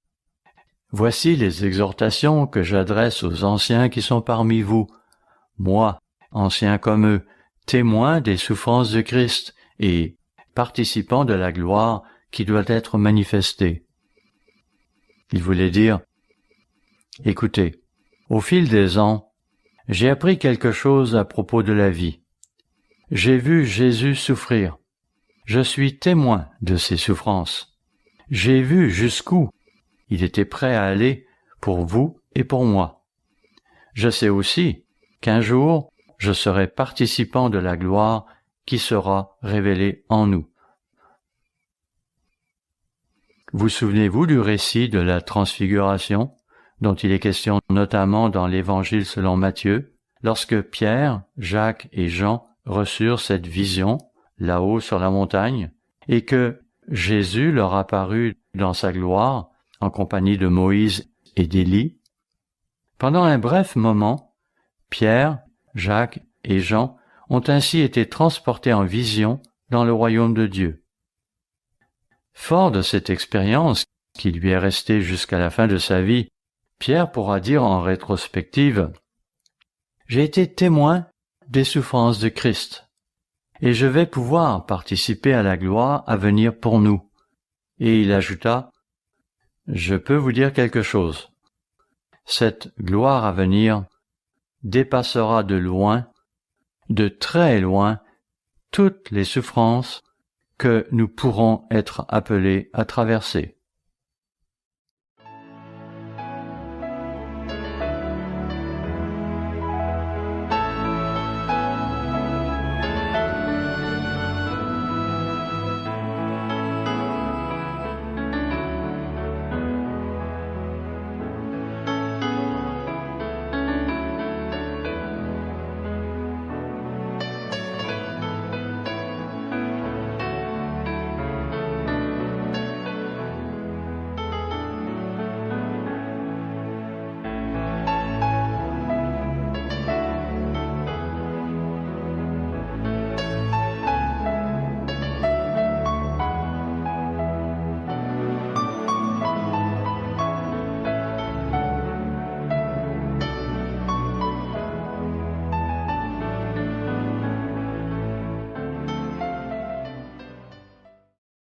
« Voici les exhortations que j'adresse aux anciens qui sont parmi vous, moi, ancien comme eux, témoin des souffrances de Christ et participant de la gloire qui doit être manifestée. » Il voulait dire, « Écoutez, au fil des ans, j'ai appris quelque chose à propos de la vie. J'ai vu Jésus souffrir. Je suis témoin de ses souffrances. J'ai vu jusqu'où il était prêt à aller pour vous et pour moi. Je sais aussi qu'un jour, je serai participant de la gloire qui sera révélée en nous. » Vous souvenez-vous du récit de la transfiguration, dont il est question notamment dans l'Évangile selon Matthieu, lorsque Pierre, Jacques et Jean reçurent cette vision, là-haut sur la montagne, et que Jésus leur apparut dans sa gloire, en compagnie de Moïse et d'Élie. Pendant un bref moment, Pierre, Jacques et Jean ont ainsi été transportés en vision dans le royaume de Dieu. Fort de cette expérience qui lui est restée jusqu'à la fin de sa vie, Pierre pourra dire en rétrospective « J'ai été témoin des souffrances de Christ, et je vais pouvoir participer à la gloire à venir pour nous. » Et il ajouta « Je peux vous dire quelque chose. Cette gloire à venir dépassera de loin, de très loin, toutes les souffrances que nous pourrons être appelés à traverser. »